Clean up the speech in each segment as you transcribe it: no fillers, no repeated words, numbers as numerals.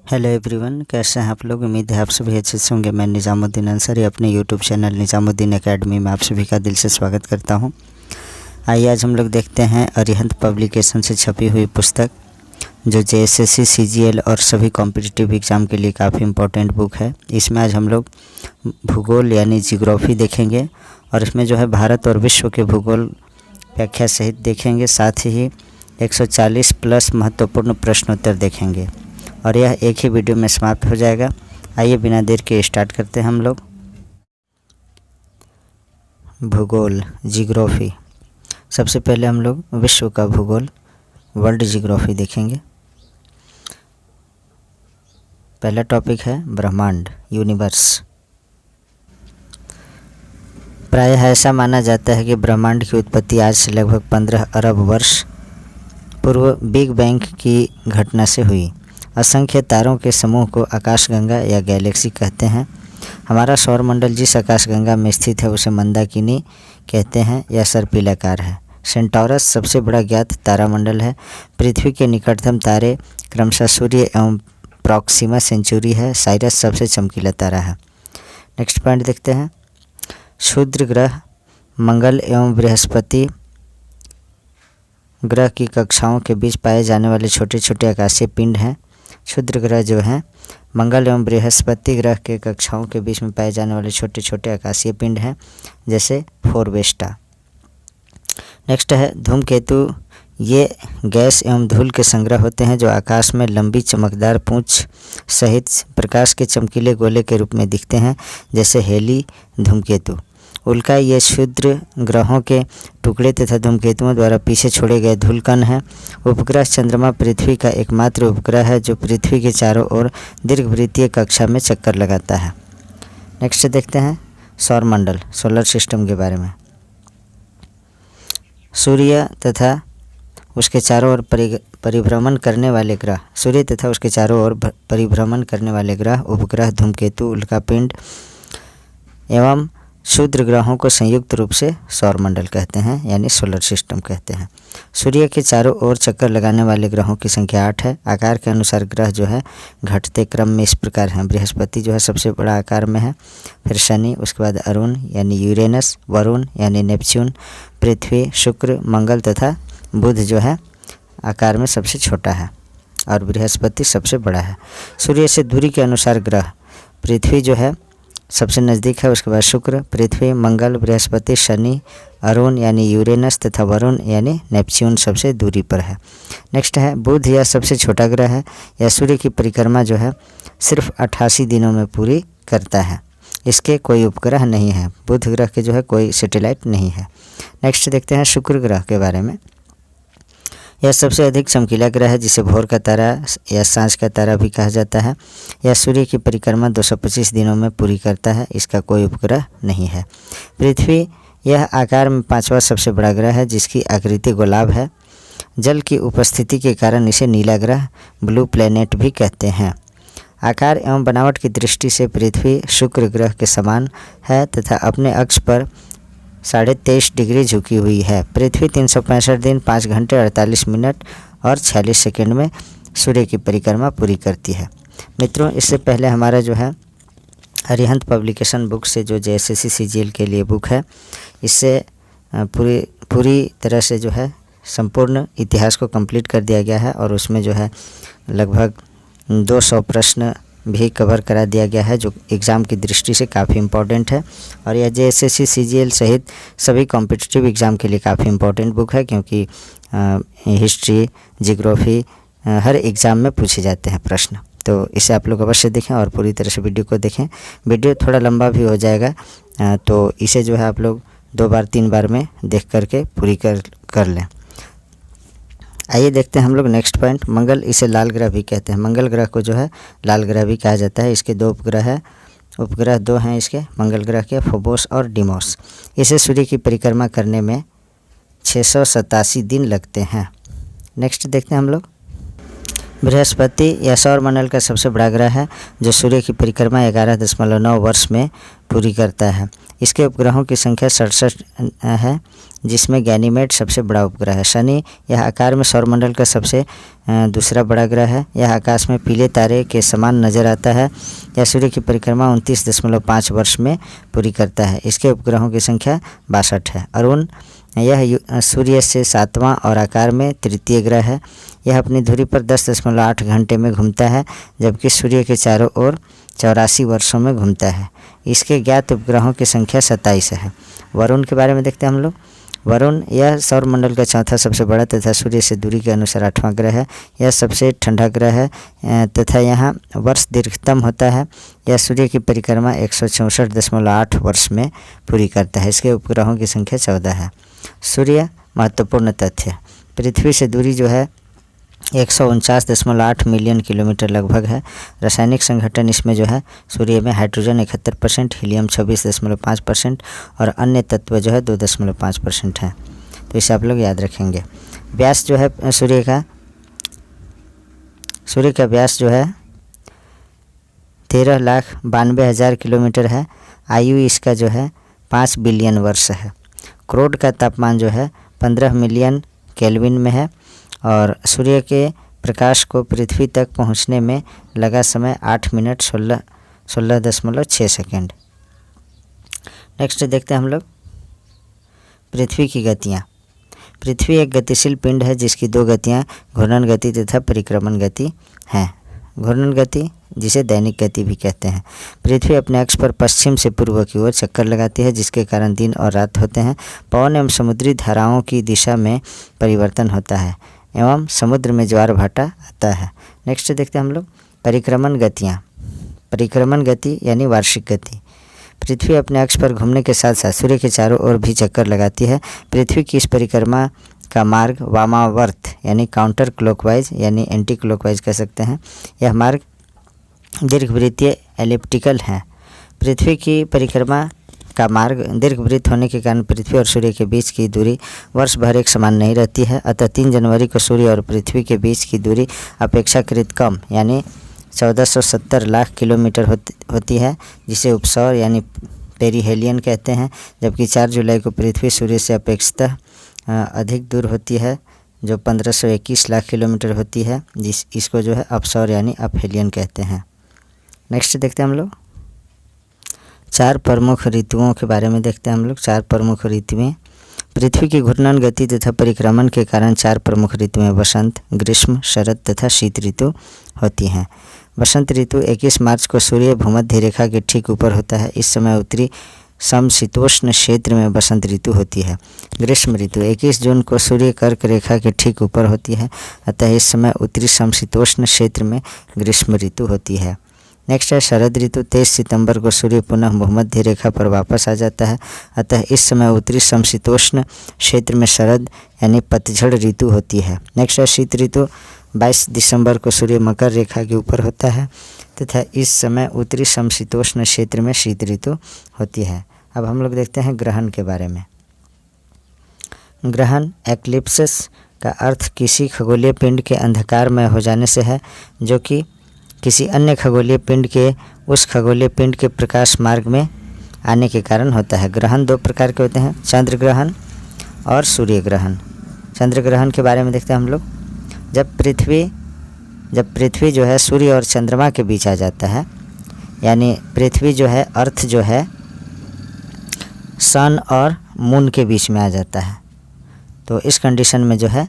Hello everyone, कैसे हैं आप लोग। उम्मीद है आप सभी अच्छे से होंगे। मैं निज़ामुद्दीन अंसारी अपने यूट्यूब चैनल निज़ामुद्दीन एकेडमी में आप सभी का दिल से स्वागत करता हूं। आइए आज हम लोग देखते हैं अरिहंत पब्लिकेशन से छपी हुई पुस्तक जो जेएसएससी, सीजीएल और सभी कॉम्पिटिटिव एग्ज़ाम के लिए काफ़ी इम्पोर्टेंट बुक है। इसमें आज हम लोग भूगोल यानी जियोग्राफी देखेंगे और इसमें जो है भारत और विश्व के भूगोल व्याख्या सहित देखेंगे। साथ ही 140 प्लस महत्वपूर्ण प्रश्नोत्तर देखेंगे और यह एक ही वीडियो में समाप्त हो जाएगा। आइए बिना देर के स्टार्ट करते हैं हम लोग। भूगोल, जियोग्राफी। सबसे पहले हम लोग विश्व का भूगोल, वर्ल्ड जियोग्राफी देखेंगे। पहला टॉपिक है ब्रह्मांड, यूनिवर्स। प्रायः ऐसा माना जाता है कि ब्रह्मांड की उत्पत्ति आज से लगभग 15 अरब वर्ष पूर्व बिग बैंग की घटना से हुई। असंख्य तारों के समूह को आकाशगंगा या गैलेक्सी कहते हैं। हमारा सौरमंडल जिस आकाशगंगा में स्थित है उसे मंदाकिनी कहते हैं या सर्पिलाकार है। सेंटोरस सबसे बड़ा ज्ञात तारामंडल है। पृथ्वी के निकटतम तारे क्रमशः सूर्य एवं प्रॉक्सिमा सेंचुरी है। साइरस सबसे चमकीला तारा है। नेक्स्ट पॉइंट देखते हैं। क्षुद्र ग्रह मंगल एवं बृहस्पति ग्रह की कक्षाओं के बीच पाए जाने वाले छोटे छोटे आकाशीय पिंड हैं। क्षुद्र ग्रह जो हैं मंगल एवं बृहस्पति ग्रह के कक्षाओं के बीच में पाए जाने वाले छोटे छोटे आकाशीय पिंड हैं, जैसे फोरवेस्टा। नेक्स्ट है धूमकेतु। ये गैस एवं धूल के संग्रह होते हैं जो आकाश में लंबी चमकदार पूंछ सहित प्रकाश के चमकीले गोले के रूप में दिखते हैं, जैसे हेली धूमकेतु। उल्का ये क्षुद्र ग्रहों के टुकड़े तथा धूमकेतुओं द्वारा पीछे छोड़े गए धूलकण हैं। उपग्रह चंद्रमा पृथ्वी का एकमात्र उपग्रह है जो पृथ्वी के चारों ओर दीर्घवृत्तीय कक्षा में चक्कर लगाता है। नेक्स्ट देखते हैं सौरमंडल, सोलर सिस्टम के बारे में। सूर्य तथा उसके चारों ओर परिभ्रमण करने वाले ग्रह, सूर्य तथा उसके चारों ओर परिभ्रमण करने वाले ग्रह, उपग्रह, धूमकेतु, उल्कापिंड एवं क्षुद्र ग्रहों को संयुक्त रूप से सौरमंडल कहते हैं, यानी सोलर सिस्टम कहते हैं। सूर्य के चारों ओर चक्कर लगाने वाले ग्रहों की संख्या 8 है। आकार के अनुसार ग्रह जो है घटते क्रम में इस प्रकार हैं। बृहस्पति जो है सबसे बड़ा आकार में है, फिर शनि, उसके बाद अरुण यानी यूरेनस, वरुण यानी नेपच्यून, पृथ्वी, शुक्र, मंगल तथा बुध जो है आकार में सबसे छोटा है और बृहस्पति सबसे बड़ा है। सूर्य से दूरी के अनुसार ग्रह पृथ्वी जो है सबसे नज़दीक है, उसके बाद शुक्र, पृथ्वी, मंगल, बृहस्पति, शनि, अरुण यानी यूरेनस तथा वरुण यानी नेपच्यून सबसे दूरी पर है। नेक्स्ट है बुध। यह सबसे छोटा ग्रह है। यह सूर्य की परिक्रमा जो है सिर्फ 88 दिनों में पूरी करता है। इसके कोई उपग्रह नहीं है। बुध ग्रह के जो है कोई सैटेलाइट नहीं है। नेक्स्ट देखते हैं शुक्र ग्रह के बारे में। यह सबसे अधिक चमकीला ग्रह है जिसे भोर का तारा या सांझ का तारा भी कहा जाता है। यह सूर्य की परिक्रमा 225 दिनों में पूरी करता है। इसका कोई उपग्रह नहीं है। पृथ्वी यह आकार में 5वां सबसे बड़ा ग्रह है जिसकी आकृति गोलाभ है। जल की उपस्थिति के कारण इसे नीला ग्रह, ब्लू प्लैनेट भी कहते हैं। आकार एवं बनावट की दृष्टि से पृथ्वी शुक्र ग्रह के समान है तथा अपने अक्ष पर 23.5 डिग्री झुकी हुई है। पृथ्वी 365 दिन 5 घंटे 48 मिनट और 46 सेकंड में सूर्य की परिक्रमा पूरी करती है। मित्रों, इससे पहले हमारा जो है अरिहंत पब्लिकेशन बुक से जो जेएसएससी सीजीएल के लिए बुक है, इससे पूरी तरह से जो है संपूर्ण इतिहास को कंप्लीट कर दिया गया है और उसमें जो है लगभग 200 प्रश्न भी कवर करा दिया गया है जो एग्ज़ाम की दृष्टि से काफ़ी इम्पोर्टेंट है। और यह जेएसएससी, सीजीएल सहित सभी कॉम्पिटिटिव एग्ज़ाम के लिए काफ़ी इम्पोर्टेंट बुक है, क्योंकि हिस्ट्री, जियोग्राफी हर एग्ज़ाम में पूछे जाते हैं प्रश्न। तो इसे आप लोग अवश्य देखें और पूरी तरह से वीडियो को देखें। वीडियो थोड़ा लंबा भी हो जाएगा, तो इसे जो है आप लोग 2 बार 3 बार में देख करके पूरी कर लें। आइए देखते हैं हम लोग नेक्स्ट पॉइंट। मंगल, इसे लाल ग्रह भी कहते हैं। मंगल ग्रह को जो है लाल ग्रह भी कहा जाता है। इसके 2 उपग्रह है। उपग्रह 2 हैं इसके मंगल ग्रह के, फोबोस और डिमोस। इसे सूर्य की परिक्रमा करने में 687 दिन लगते हैं। नेक्स्ट देखते हैं हम लोग बृहस्पति। यह सौरमंडल का सबसे बड़ा ग्रह है जो सूर्य की परिक्रमा 11.9 वर्ष में पूरी करता है। इसके उपग्रहों की संख्या 67 है, जिसमें गैनीमेड सबसे बड़ा उपग्रह है। शनि यह आकार में सौरमंडल का सबसे दूसरा बड़ा ग्रह है। यह आकाश में पीले तारे के समान नजर आता है। यह सूर्य की परिक्रमा 29.5 वर्ष में पूरी करता है। इसके उपग्रहों की संख्या 62 है। अरुण यह सूर्य से 7वां और आकार में तृतीय ग्रह है। यह अपनी धुरी पर 10.8 घंटे में घूमता है, जबकि सूर्य के चारों ओर 84 वर्षों में घूमता है। इसके ज्ञात उपग्रहों की संख्या 27 है। वरुण के बारे में देखते हैं हम लोग। वरुण यह सौरमंडल का चौथा सबसे बड़ा तथा सूर्य से दूरी के अनुसार 8वां ग्रह है। यह सबसे ठंडा ग्रह है तथा यहाँ वर्ष दीर्घतम होता है। यह सूर्य की परिक्रमा 164.8 वर्ष में पूरी करता है। इसके उपग्रहों की संख्या 14 है। सूर्य महत्वपूर्ण तथ्य, पृथ्वी से दूरी जो है 149.8 मिलियन किलोमीटर लगभग है। रासायनिक संगठन इसमें जो है सूर्य में हाइड्रोजन 71%, हीलियम 26.5% और अन्य तत्व जो है 2.5% है। तो इसे आप लोग याद रखेंगे। व्यास जो है सूर्य का व्यास जो है 13,92,000 किलोमीटर है। आयु इसका जो है 5 बिलियन वर्ष है। क्रोड का तापमान जो है 15 मिलियन केल्विन में है और सूर्य के प्रकाश को पृथ्वी तक पहुंचने में लगा समय 8 मिनट 16.6 सेकेंड। नेक्स्ट देखते हैं हम लोग पृथ्वी की गतियाँ। पृथ्वी एक गतिशील पिंड है जिसकी 2 गतियाँ घूर्णन गति तथा परिक्रमण गति हैं। घूर्णन गति जिसे दैनिक गति भी कहते हैं। पृथ्वी अपने अक्ष पर पश्चिम से पूर्व की ओर चक्कर लगाती है, जिसके कारण दिन और रात होते हैं। पवन एवं समुद्री धाराओं की दिशा में परिवर्तन होता है एवं समुद्र में ज्वार भाटा आता है। नेक्स्ट देखते हैं हम लोग परिक्रमण गतियाँ। परिक्रमण गति यानी वार्षिक गति। पृथ्वी अपने अक्ष पर घूमने के साथ साथ सूर्य के चारों ओर भी चक्कर लगाती है। पृथ्वी की इस परिक्रमा का मार्ग वामावर्त यानी काउंटर क्लॉकवाइज यानी एंटी क्लॉकवाइज कह सकते हैं। यह मार्ग दीर्घवृत्तीय एलिप्टिकल है। पृथ्वी की परिक्रमा का मार्ग दीर्घवृत्त होने के कारण पृथ्वी और सूर्य के बीच की दूरी वर्ष भर एक समान नहीं रहती है। अतः 3 जनवरी को सूर्य और पृथ्वी के बीच की दूरी अपेक्षाकृत कम यानी 1470 लाख किलोमीटर होती है, जिसे उपसौर यानी पेरिहेलियन कहते हैं। जबकि 4 जुलाई को पृथ्वी सूर्य से अपेक्षितः अधिक दूर होती है, जो 1521 लाख किलोमीटर होती है, इसको जो है अपसौर यानी अपहेलियन कहते हैं। नेक्स्ट देखते हैं हम लोग 4 प्रमुख ऋतुओं के बारे में देखते हैं हम लोग। 4 प्रमुख ऋतुएं। पृथ्वी की घूर्णन गति तथा परिक्रमण के कारण 4 प्रमुख ऋतुएं वसंत, ग्रीष्म, शरद तथा शीत ऋतु होती हैं। वसंत ऋतु 21 मार्च को सूर्य भूमध्य रेखा के ठीक ऊपर होता है। इस समय उत्तरी समशीतोष्ण क्षेत्र में वसंत ऋतु होती है। ग्रीष्म ऋतु 21 जून को सूर्य कर्क रेखा के ठीक ऊपर होती है, अतः इस समय उत्तरी समशीतोष्ण क्षेत्र में ग्रीष्म ऋतु होती है। नेक्स्ट है शरद ऋतु। 23 सितंबर को सूर्य पुनः भूमध्य रेखा पर वापस आ जाता है, अतः इस समय उत्तरी समशीतोष्ण क्षेत्र में शरद यानी पतझड़ ऋतु होती है। नेक्स्ट है शीत ऋतु। 22 दिसंबर को सूर्य मकर रेखा के ऊपर होता है तथा इस समय उत्तरी समशीतोष्ण क्षेत्र में शीत ऋतु होती है। अब हम लोग देखते हैं ग्रहण के बारे में। ग्रहण एक्लिप्सिस का अर्थ किसी खगोलीय पिंड के अंधकारमय हो जाने से है, जो कि किसी अन्य खगोलीय पिंड के उस खगोलीय पिंड के प्रकाश मार्ग में आने के कारण होता है। ग्रहण 2 प्रकार के होते हैं, चंद्र ग्रहण और सूर्य ग्रहण। चंद्र ग्रहण के बारे में देखते हैं हम लोग। जब पृथ्वी जो है सूर्य और चंद्रमा के बीच आ जाता है, यानी पृथ्वी जो है अर्थ जो है सन और मून के बीच में आ जाता है, तो इस कंडीशन में जो है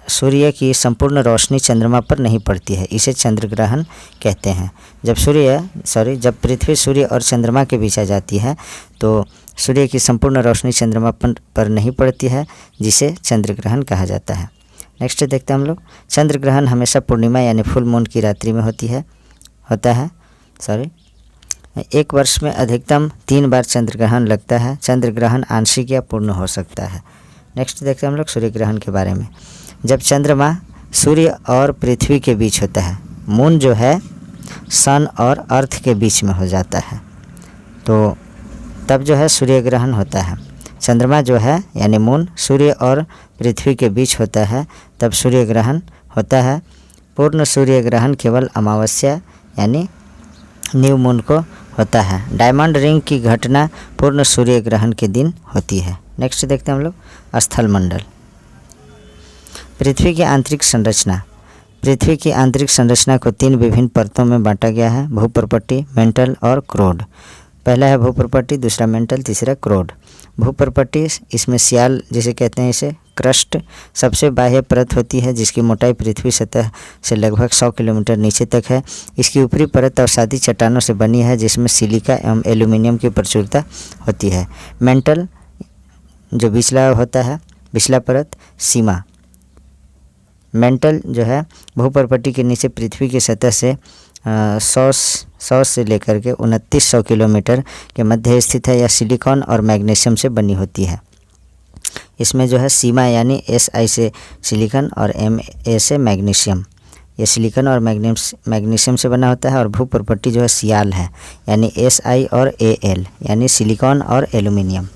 सूर्य की संपूर्ण रोशनी चंद्रमा पर नहीं पड़ती है, इसे चंद्र ग्रहण कहते हैं। जब पृथ्वी सूर्य और चंद्रमा के बीच आ जाती है तो सूर्य की संपूर्ण रोशनी चंद्रमा पर नहीं पड़ती है, जिसे चंद्र ग्रहण कहा जाता है। नेक्स्ट देखते हैं हम लोग। चंद्र ग्रहण हमेशा पूर्णिमा यानी फुल मून की रात्रि में होता है। एक वर्ष में अधिकतम 3 बार चंद्र ग्रहण लगता है। चंद्र ग्रहण आंशिक या पूर्ण हो सकता है। नेक्स्ट देखते हैं हम लोग सूर्य ग्रहण के बारे में। जब चंद्रमा सूर्य और पृथ्वी के बीच होता है, मून जो है सन और अर्थ के बीच में हो जाता है, तो तब जो है सूर्य ग्रहण होता है। चंद्रमा जो है यानी मून सूर्य और पृथ्वी के बीच होता है, तब सूर्य ग्रहण होता है। पूर्ण सूर्य ग्रहण केवल अमावस्या यानी न्यू मून को होता है। डायमंड रिंग की घटना पूर्ण सूर्य ग्रहण के दिन होती है। नेक्स्ट देखते हैं हम लोग स्थल मंडल। पृथ्वी की आंतरिक संरचना। पृथ्वी की आंतरिक संरचना को 3 विभिन्न परतों में बांटा गया है, भूपर्पट्टी, मेंटल और क्रोड। पहला है भूपर्पट्टी, दूसरा मेंटल, तीसरा क्रोड। भूपर्पट्टी इसमें सियाल जिसे कहते हैं, इसे क्रस्ट सबसे बाह्य परत होती है जिसकी मोटाई पृथ्वी सतह से लगभग 100 किलोमीटर नीचे तक है। इसकी ऊपरी परत अवसादी चट्टानों से बनी है जिसमें सिलिका एवं एल्यूमिनियम की प्रचुरता होती है। मेंटल जो बिचला होता है, बिचला परत सीमा। मेंटल जो है भूपर्पट्टी के नीचे पृथ्वी की सतह से 100 से लेकर के 2900 किलोमीटर के मध्य स्थित है। यह सिलिकॉन और मैग्नीशियम से बनी होती है। इसमें जो है सीमा यानी Si से सिलिकॉन और Ma से मैग्नीशियम, ये सिलिकॉन और मैग्नीशियम से बना होता है। और भूपर्पट्टी जो है सियाल है यानी Si और Al यानी सिलिकॉन और एल्यूमिनियम।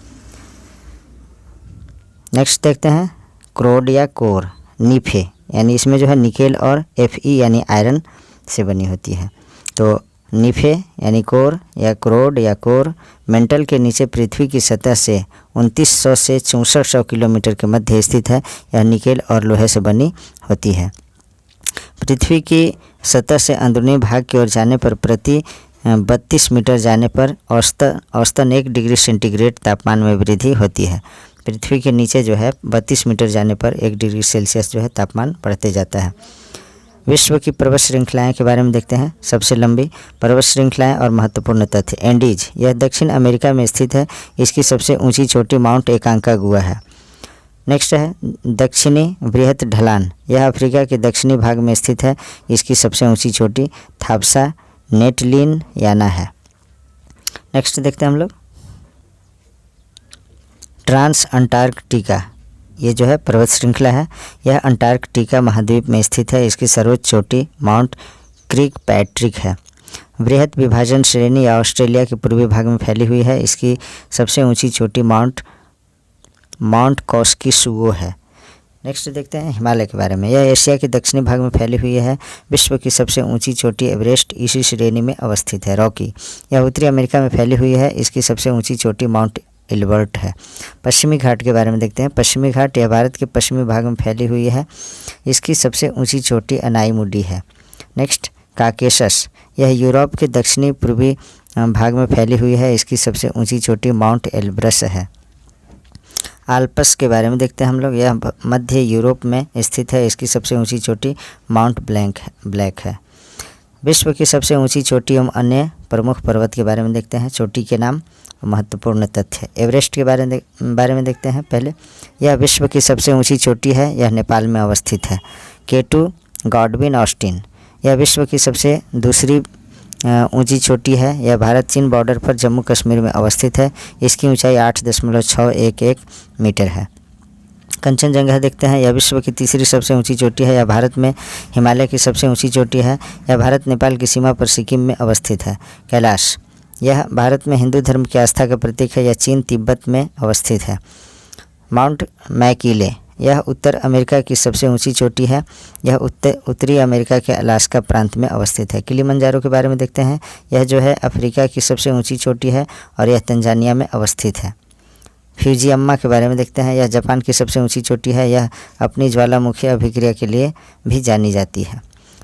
नेक्स्ट देखते हैं क्रोड या कोर, नीफे यानी इसमें जो है निकेल और Fe यानी आयरन से बनी होती है। तो नीफे यानी कोर या क्रोड या कोर मेंटल के नीचे पृथ्वी की सतह से 2900 से 6400 किलोमीटर के मध्य स्थित है। यह निकेल और लोहे से बनी होती है। पृथ्वी की सतह से अंदरूनी भाग की ओर जाने पर प्रति 32 मीटर जाने पर औसतन 1 डिग्री सेंटीग्रेड तापमान में वृद्धि होती है। पृथ्वी के नीचे जो है 32 मीटर जाने पर 1 डिग्री सेल्सियस जो है तापमान बढ़ते जाता है। विश्व की पर्वत श्रृंखलाएं के बारे में देखते हैं। सबसे लंबी पर्वत श्रृंखलाएं और महत्वपूर्ण तथ्य। एंडीज यह दक्षिण अमेरिका में स्थित है। इसकी सबसे ऊंची चोटी माउंट एकांकागुआ है। नेक्स्ट है दक्षिणी बृहत ढलान, यह अफ्रीका के दक्षिणी भाग में स्थित है। इसकी सबसे ऊंची चोटी थाप्सा नेटलिन याना है। नेक्स्ट देखते हैं हम लोग ट्रांस अंटार्कटिका, ये जो है पर्वत श्रृंखला है। यह अंटार्कटिका महाद्वीप में स्थित है। इसकी सर्वोच्च चोटी माउंट क्रिक पैट्रिक है। बृहत विभाजन श्रेणी या ऑस्ट्रेलिया के पूर्वी भाग में फैली हुई है। इसकी सबसे ऊंची चोटी माउंट कॉस्कीसुओ है। नेक्स्ट देखते हैं हिमालय के बारे में। यह एशिया के दक्षिणी भाग में फैली हुई है। विश्व की सबसे ऊंची चोटी एवरेस्ट इसी श्रेणी में अवस्थित है। रॉकी यह उत्तरी अमेरिका में फैली हुई है। इसकी सबसे ऊंची चोटी माउंट एल्बर्ट है। पश्चिमी घाट के बारे में देखते हैं। पश्चिमी घाट यह भारत के पश्चिमी भाग में फैली हुई है। इसकी सबसे ऊंची चोटी अनाईमुडी है। नेक्स्ट काकेशस, यह यूरोप के दक्षिणी पूर्वी भाग में फैली हुई है। इसकी सबसे ऊंची चोटी माउंट एल्ब्रस है। आल्प्स के बारे में देखते हैं हम लोग। यह मध्य यूरोप में स्थित है। इसकी सबसे ऊंची चोटी माउंट ब्लैक है। विश्व की सबसे ऊंची चोटी एवं अन्य प्रमुख पर्वत के बारे में देखते हैं। चोटी के नाम, महत्वपूर्ण तथ्य। एवरेस्ट के बारे में देखते हैं पहले। यह विश्व की सबसे ऊंची चोटी है। यह नेपाल में अवस्थित है। K2 गॉडविन ऑस्टिन, यह विश्व की सबसे दूसरी ऊंची चोटी है। यह भारत चीन बॉर्डर पर जम्मू कश्मीर में अवस्थित है। इसकी ऊंचाई 8.611 मीटर है। कंचनजंगा देखते हैं। यह विश्व की तीसरी सबसे ऊंची चोटी है। यह भारत में हिमालय की सबसे ऊंची चोटी है। यह भारत नेपाल की सीमा पर सिक्किम में अवस्थित है। कैलाश, यह भारत में हिंदू धर्म की आस्था का प्रतीक है। यह चीन तिब्बत में अवस्थित है। माउंट मैकिले, यह उत्तर अमेरिका की सबसे ऊंची चोटी है। यह उत्तरी अमेरिका के अलास्का प्रांत में अवस्थित है। किलिमंजारो के बारे में देखते हैं। यह जो है अफ्रीका की सबसे ऊंची चोटी है और यह तंजानिया में अवस्थित है। फ्यूजियम्मा के बारे में देखते हैं। यह जापान की सबसे ऊंची चोटी है। यह अपनी ज्वालामुखी अभिक्रिया के लिए भी जानी जाती है।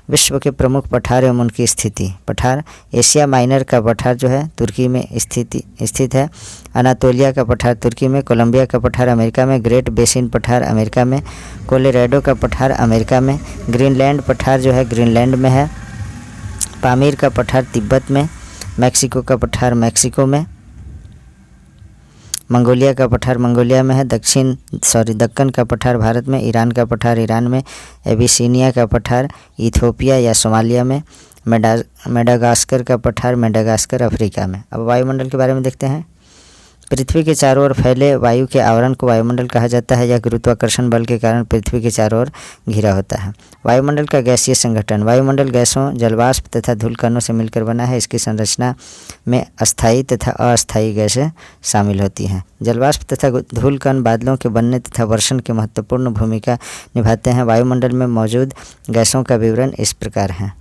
विश्व के प्रमुख पठार एवं उनकी स्थिति। पठार, एशिया माइनर का पठार जो है तुर्की में स्थित है। अनातोलिया का पठार तुर्की में। कोलंबिया का पठार अमेरिका में। ग्रेट बेसिन पठार अमेरिका में। कोलोराडो का पठार अमेरिका में। ग्रीनलैंड पठार जो है ग्रीनलैंड में है। पामीर का पठार तिब्बत में। मैक्सिको का पठार मैक्सिको में। मंगोलिया का पठार मंगोलिया में है। दक्कन का पठार भारत में। ईरान का पठार ईरान में। एबिसिनिया का पठार इथियोपिया या सोमालिया में। मेडागास्कर का पठार मेडागास्कर अफ्रीका में। अब वायुमंडल के बारे में देखते हैं। पृथ्वी के चारों ओर फैले वायु के आवरण को वायुमंडल कहा जाता है। यह गुरुत्वाकर्षण बल के कारण पृथ्वी के चारों ओर घिरा होता है। वायुमंडल का गैसीय संगठन। वायुमंडल गैसों, जलवाष्प तथा धूलकणों से मिलकर बना है। इसकी संरचना में अस्थायी तथा अस्थायी गैसें शामिल होती हैं। जलवाष्प तथा धूलकण बादलों के बनने तथा वर्षण की महत्वपूर्ण भूमिका निभाते हैं। वायुमंडल में मौजूद गैसों का विवरण इस प्रकार है।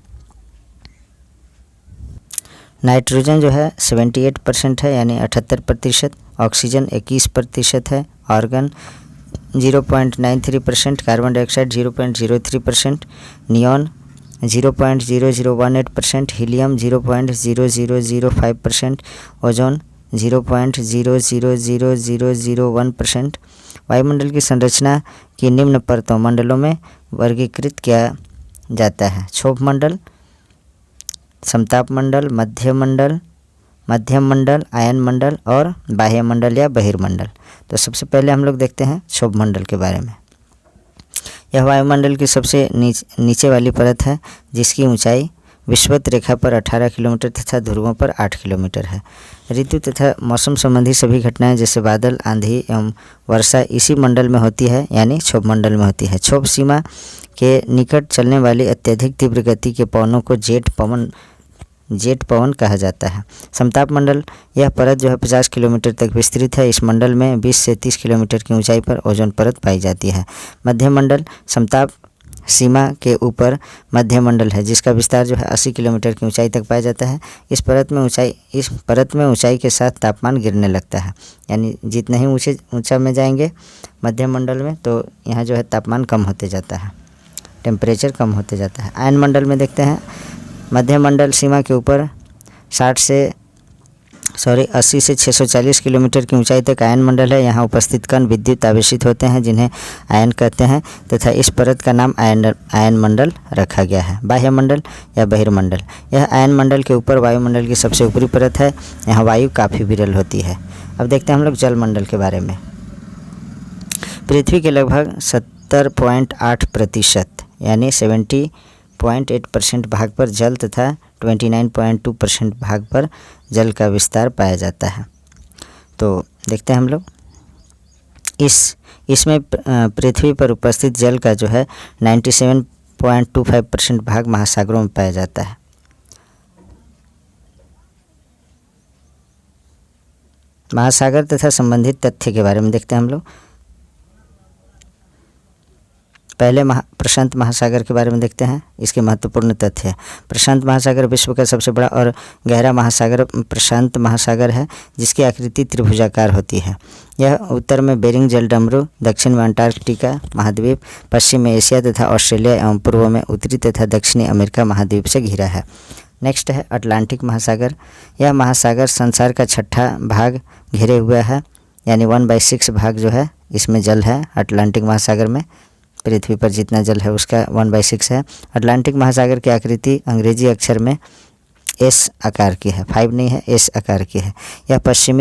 नाइट्रोजन जो है 78% है यानी 78%, ऑक्सीजन 21% है, argon 0.93%, carbon dioxide 0.03%, neon 0.0018%, helium 0.0005%, ozone 0.000001%। वायुमंडल की संरचना की निम्न परतों मंडलों में वर्गीकृत किया जाता है: क्षोभ मंडल, समताप मंडल, मध्यम मंडल, आयन मंडल और बाह्य मंडल या बहिर्मंडल। तो सबसे पहले हम लोग देखते हैं क्षोभ मंडल के बारे में। यह वायुमंडल की सबसे नीचे वाली परत है जिसकी ऊंचाई विषुवत रेखा पर 18 किलोमीटर तथा ध्रुवों पर 8 किलोमीटर है। ऋतु तथा मौसम संबंधी सभी घटनाएं जैसे बादल, आंधी एवं वर्षा इसी मंडल में होती है यानी क्षोभ मंडल में होती है। क्षोभ सीमा के निकट चलने वाली अत्यधिक तीव्र गति के पवनों को जेट पवन कहा जाता है। समताप मंडल, यह परत जो है 50 किलोमीटर तक विस्तृत है। इस मंडल में 20 से 30 किलोमीटर की ऊंचाई पर ओजोन परत पाई जाती है। मध्य मंडल, समताप सीमा के ऊपर मध्य मंडल है जिसका विस्तार जो है 80 किलोमीटर की ऊंचाई तक पाया जाता है। इस परत में ऊंचाई के साथ तापमान गिरने लगता है, यानी जितना ही ऊंचा में जाएंगे मध्य मंडल में तो यहाँ जो है तापमान कम होते जाता है, टेम्परेचर कम होते जाता है। आयन मंडल में देखते हैं, मध्य मंडल सीमा के ऊपर 80 से 640 किलोमीटर की ऊंचाई तक आयन मंडल है। यहाँ उपस्थित कण विद्युत आवेशित होते हैं जिन्हें आयन कहते हैं तथा इस परत का नाम आयन मंडल रखा गया है। बाह्य मंडल या बहिर्मंडल, यह आयन मंडल के ऊपर वायुमंडल की सबसे ऊपरी परत है। यहाँ वायु काफ़ी विरल होती है। अब देखते हैं हम लोग जल मंडल के बारे में। पृथ्वी के लगभग 70.8% यानी 70.8% भाग पर जल तथा 29.2% भाग पर जल का विस्तार पाया जाता है। तो देखते हैं हम लोग इसमें पृथ्वी पर उपस्थित जल का जो है 97.25% भाग महासागरों में पाया जाता है। महासागर तथा संबंधित तथ्य के बारे में देखते हैं हम लोग। पहले प्रशांत महासागर के बारे में देखते हैं। इसके महत्वपूर्ण तथ्य है। प्रशांत महासागर विश्व का सबसे बड़ा और गहरा महासागर प्रशांत महासागर है जिसकी आकृति त्रिभुजाकार होती है। यह उत्तर में बेरिंग जलडमरू, दक्षिण में अंटार्कटिका महाद्वीप, पश्चिम में एशिया तथा ऑस्ट्रेलिया एवं पूर्व में उत्तरी तथा दक्षिणी अमेरिका महाद्वीप से घिरा है। नेक्स्ट है अटलांटिक महासागर। यह महासागर संसार का 6ठा भाग घिरे हुआ है, यानी 1/6 भाग जो है इसमें जल है। अटलांटिक महासागर में पृथ्वी पर जितना जल है उसका 1/6 है। अटलांटिक महासागर की आकृति अंग्रेजी अक्षर में एस आकार की है, 5 नहीं है, एस आकार की है। यह पश्चिम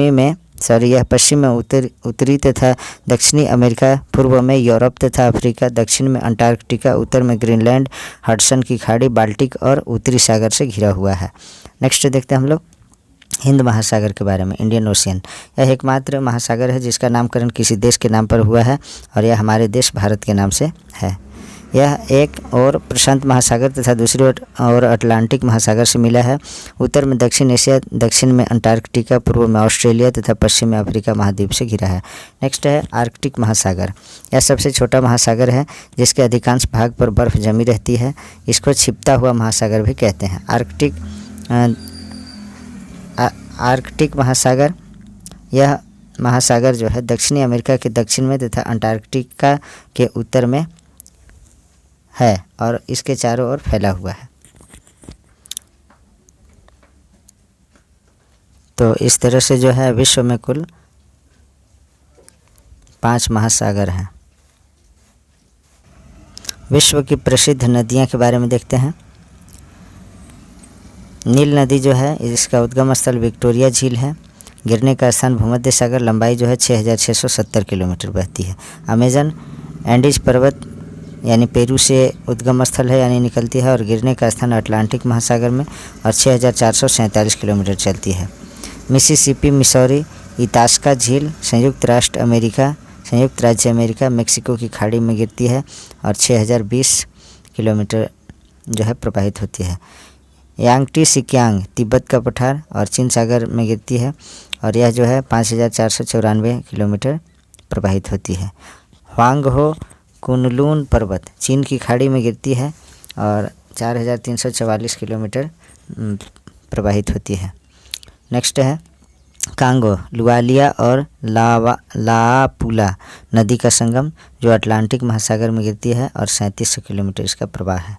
में उत्तरी तथा दक्षिणी अमेरिका, पूर्व में यूरोप तथा अफ्रीका, दक्षिण में अंटार्कटिका, उत्तर में ग्रीनलैंड, हडसन की खाड़ी, बाल्टिक और उत्तरी सागर से घिरा हुआ है। नेक्स्ट देखते हैं हम लोग हिंद महासागर के बारे में। इंडियन ओशियन, यह एकमात्र महासागर है जिसका नामकरण किसी देश के नाम पर हुआ है और यह हमारे देश भारत के नाम से है। यह एक और प्रशांत महासागर तथा दूसरी ओर अटलांटिक महासागर से मिला है। उत्तर में दक्षिण एशिया, दक्षिण में अंटार्कटिका, पूर्व में ऑस्ट्रेलिया तथा पश्चिम में अफ्रीका महाद्वीप से घिरा है। नेक्स्ट है आर्कटिक महासागर। यह सबसे छोटा महासागर है जिसके अधिकांश भाग पर बर्फ जमी रहती है। इसको छिपता हुआ महासागर भी कहते हैं। आर्कटिक महासागर, यह महासागर जो है दक्षिणी अमेरिका के दक्षिण में तथा अंटार्कटिका के उत्तर में है और इसके चारों ओर फैला हुआ है। तो इस तरह से जो है विश्व में कुल 5 महासागर हैं। विश्व की प्रसिद्ध नदियां के बारे में देखते हैं। नील नदी जो है इसका उद्गम स्थल विक्टोरिया झील है। गिरने का स्थान भूमध्य सागर, लंबाई जो है 6670 किलोमीटर बहती है। अमेजन एंडीज पर्वत यानी पेरू से उद्गम स्थल है यानी निकलती है और गिरने का स्थान अटलांटिक महासागर में और 6447 किलोमीटर चलती है। मिसिसिपी, मिसौरी, इतास्का झील संयुक्त राज्य अमेरिका, मेक्सिको की खाड़ी में गिरती है और 6020 किलोमीटर जो है प्रवाहित होती है। यांगटी सिक्यांग तिब्बत का पठार और चीन सागर में गिरती है और यह जो है 5494 किलोमीटर प्रवाहित होती है। ह्वांगहो कुनलून पर्वत चीन की खाड़ी में गिरती है और 4344 किलोमीटर प्रवाहित होती है। नेक्स्ट है कांगो, लुआलिया और लापुला नदी का संगम जो अटलांटिक महासागर में गिरती है और 3700 किलोमीटर इसका प्रवाह है।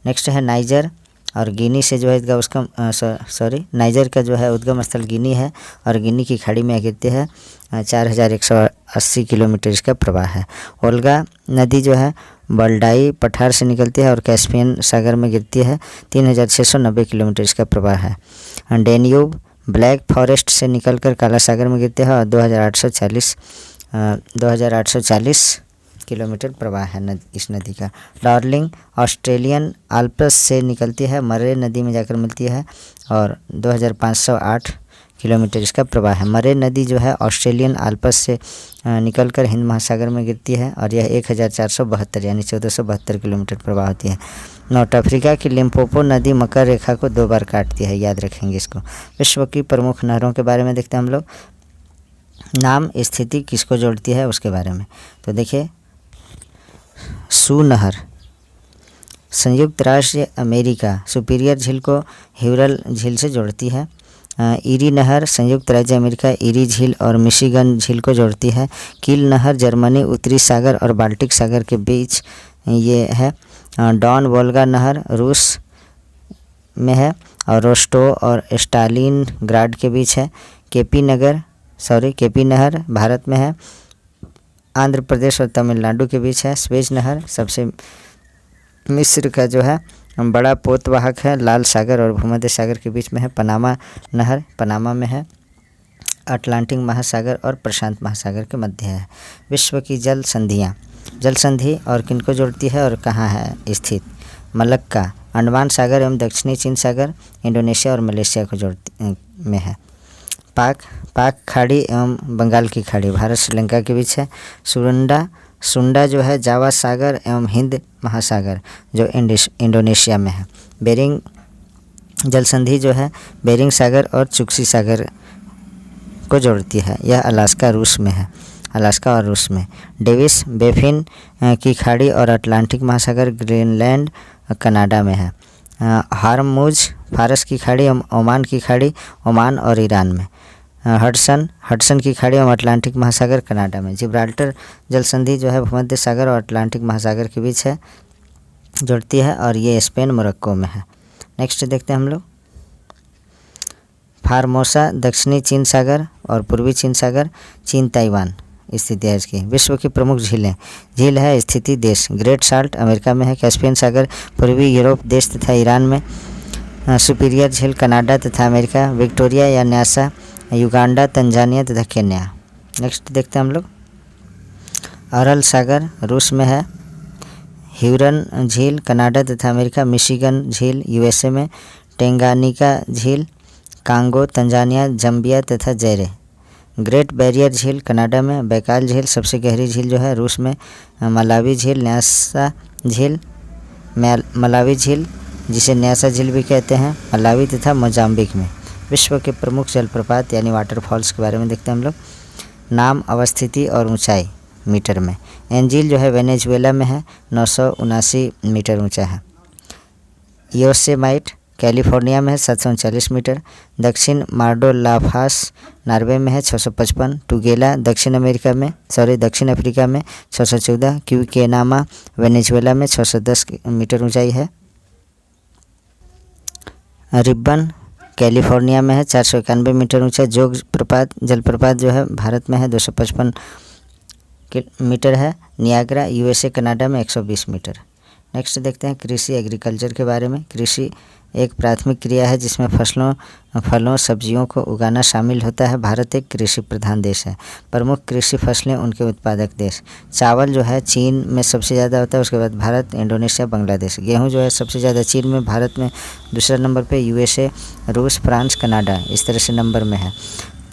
नेक्स्ट है नाइजर और गिनी से जो है नाइजर का जो है उद्गम स्थल गिनी है और गिनी की खाड़ी में गिरती है। 4180 किलोमीटर इसका प्रवाह है। ओल्गा नदी जो है बल्डाई पठार से निकलती है और कैस्पियन सागर में गिरती है। 3690 किलोमीटर इसका प्रवाह है। डेन्यूब ब्लैक फॉरेस्ट से निकलकर काला सागर में गिरती है और 2840 किलोमीटर प्रवाह है इस नदी का। डार्लिंग ऑस्ट्रेलियन आल्प्स से निकलती है, मरे नदी में जाकर मिलती है और 2508 किलोमीटर इसका प्रवाह है। मरे नदी जो है ऑस्ट्रेलियन आल्प्स से निकलकर हिंद महासागर में गिरती है और यह 1472 यानी 1472 किलोमीटर प्रवाह होती है। नॉर्थ अफ्रीका की लिम्पोपो नदी मकर रेखा को 2 बार काटती है, याद रखेंगे इसको। विश्व की प्रमुख नहरों के बारे में देखते हैं हम लोग। नाम स्थिति किसको जोड़ती है उसके बारे में। तो देखिए सू नहर संयुक्त राज्य अमेरिका सुपीरियर झील को ह्यूरल झील से जोड़ती है। ईरी नहर संयुक्त राज्य अमेरिका ईरी झील और मिशिगन झील को जोड़ती है। कील नहर जर्मनी उत्तरी सागर और बाल्टिक सागर के बीच ये है। डॉन वोल्गा नहर रूस में है और रोस्टो और स्टालिन ग्राड के बीच है। केपी नहर भारत में है, आंध्र प्रदेश और तमिलनाडु के बीच है। स्वेज नहर सबसे मिस्र का जो है बड़ा पोतवाहक है, लाल सागर और भूमध्य सागर के बीच में है। पनामा नहर पनामा में है, अटलांटिक महासागर और प्रशांत महासागर के मध्य है। विश्व की जल संधियाँ, जल संधि और किनको जोड़ती है और कहाँ है स्थित। मलक्का अंडमान सागर एवं दक्षिणी चीन सागर इंडोनेशिया और मलेशिया को जोड़ती में है। पाक खाड़ी एवं बंगाल की खाड़ी भारत श्रीलंका के बीच है। सुंडा जो है जावा सागर एवं हिंद महासागर जो इंडोनेशिया में है। बेरिंग जल संधि जो है बेरिंग सागर और चुक्सी सागर को जोड़ती है, यह अलास्का और रूस में। डेविस बेफिन की खाड़ी और अटलांटिक महासागर ग्रीनलैंड कनाडा में है। हार्मुज फारस की खाड़ी एवं ओमान की खाड़ी ओमान और ईरान में। हडसन की खाड़ी एवं अटलांटिक महासागर कनाडा में। जिब्राल्टर जल संधि जो है भूमध्य सागर और अटलांटिक महासागर के बीच है, जोड़ती है और ये स्पेन मोरक्को में है। नेक्स्ट देखते हैं हम लोग। फार्मोसा दक्षिणी चीन सागर और पूर्वी चीन सागर चीन ताइवान स्थिति है इसकी। विश्व की प्रमुख झील है स्थिति देश। ग्रेट साल्ट अमेरिका में है। कैस्पियन सागर पूर्वी यूरोप देश तथा ईरान में। सुपीरियर झील कनाडा तथा अमेरिका। विक्टोरिया या न्यासा युगांडा तंजानिया तथा केन्या। नेक्स्ट देखते हैं हम लोग। अरल सागर रूस में है। ह्यूरन झील कनाडा तथा अमेरिका। मिशिगन झील यूएसए में। टेंगानिका झील कांगो तंजानिया जम्बिया तथा जैरे। ग्रेट बैरियर झील कनाडा में। बैकाल झील सबसे गहरी झील जो है रूस में। मलावी झील न्यासा झील मलावी झील जिसे न्यासा झील भी कहते हैं मलावी तथा मोजाम्बिक में। विश्व के प्रमुख जलप्रपात यानी वाटरफॉल्स के बारे में देखते हैं हम लोग। नाम अवस्थिति और ऊंचाई मीटर में। एंजिल जो है वेनेजुएला में है, 979 मीटर ऊंचा है। योसेमाइट कैलिफोर्निया में है, 739 मीटर। दक्षिण मार्डोलाफास नॉर्वे में है, 655। टुगेला दक्षिण अफ्रीका में 614। क्यूकेनामा वेनेजुएला में 610 मीटर ऊंचाई है। रिब्बन कैलिफोर्निया में है, 491 मीटर ऊंचा। जोग जलप्रपात जो है भारत में है, 255 मीटर है। नियाग्रा यूएसए कनाडा में 120 मीटर। नेक्स्ट देखते हैं कृषि एग्रीकल्चर के बारे में। कृषि एक प्राथमिक क्रिया है जिसमें फलों सब्जियों को उगाना शामिल होता है। भारत एक कृषि प्रधान देश है। प्रमुख कृषि फसलें उनके उत्पादक देश। चावल जो है चीन में सबसे ज़्यादा होता है, उसके बाद भारत, इंडोनेशिया, बांग्लादेश। गेहूं जो है सबसे ज़्यादा चीन में, भारत में दूसरा नंबर पे, यूएसए, रूस, फ्रांस, कनाडा इस तरह से नंबर में है।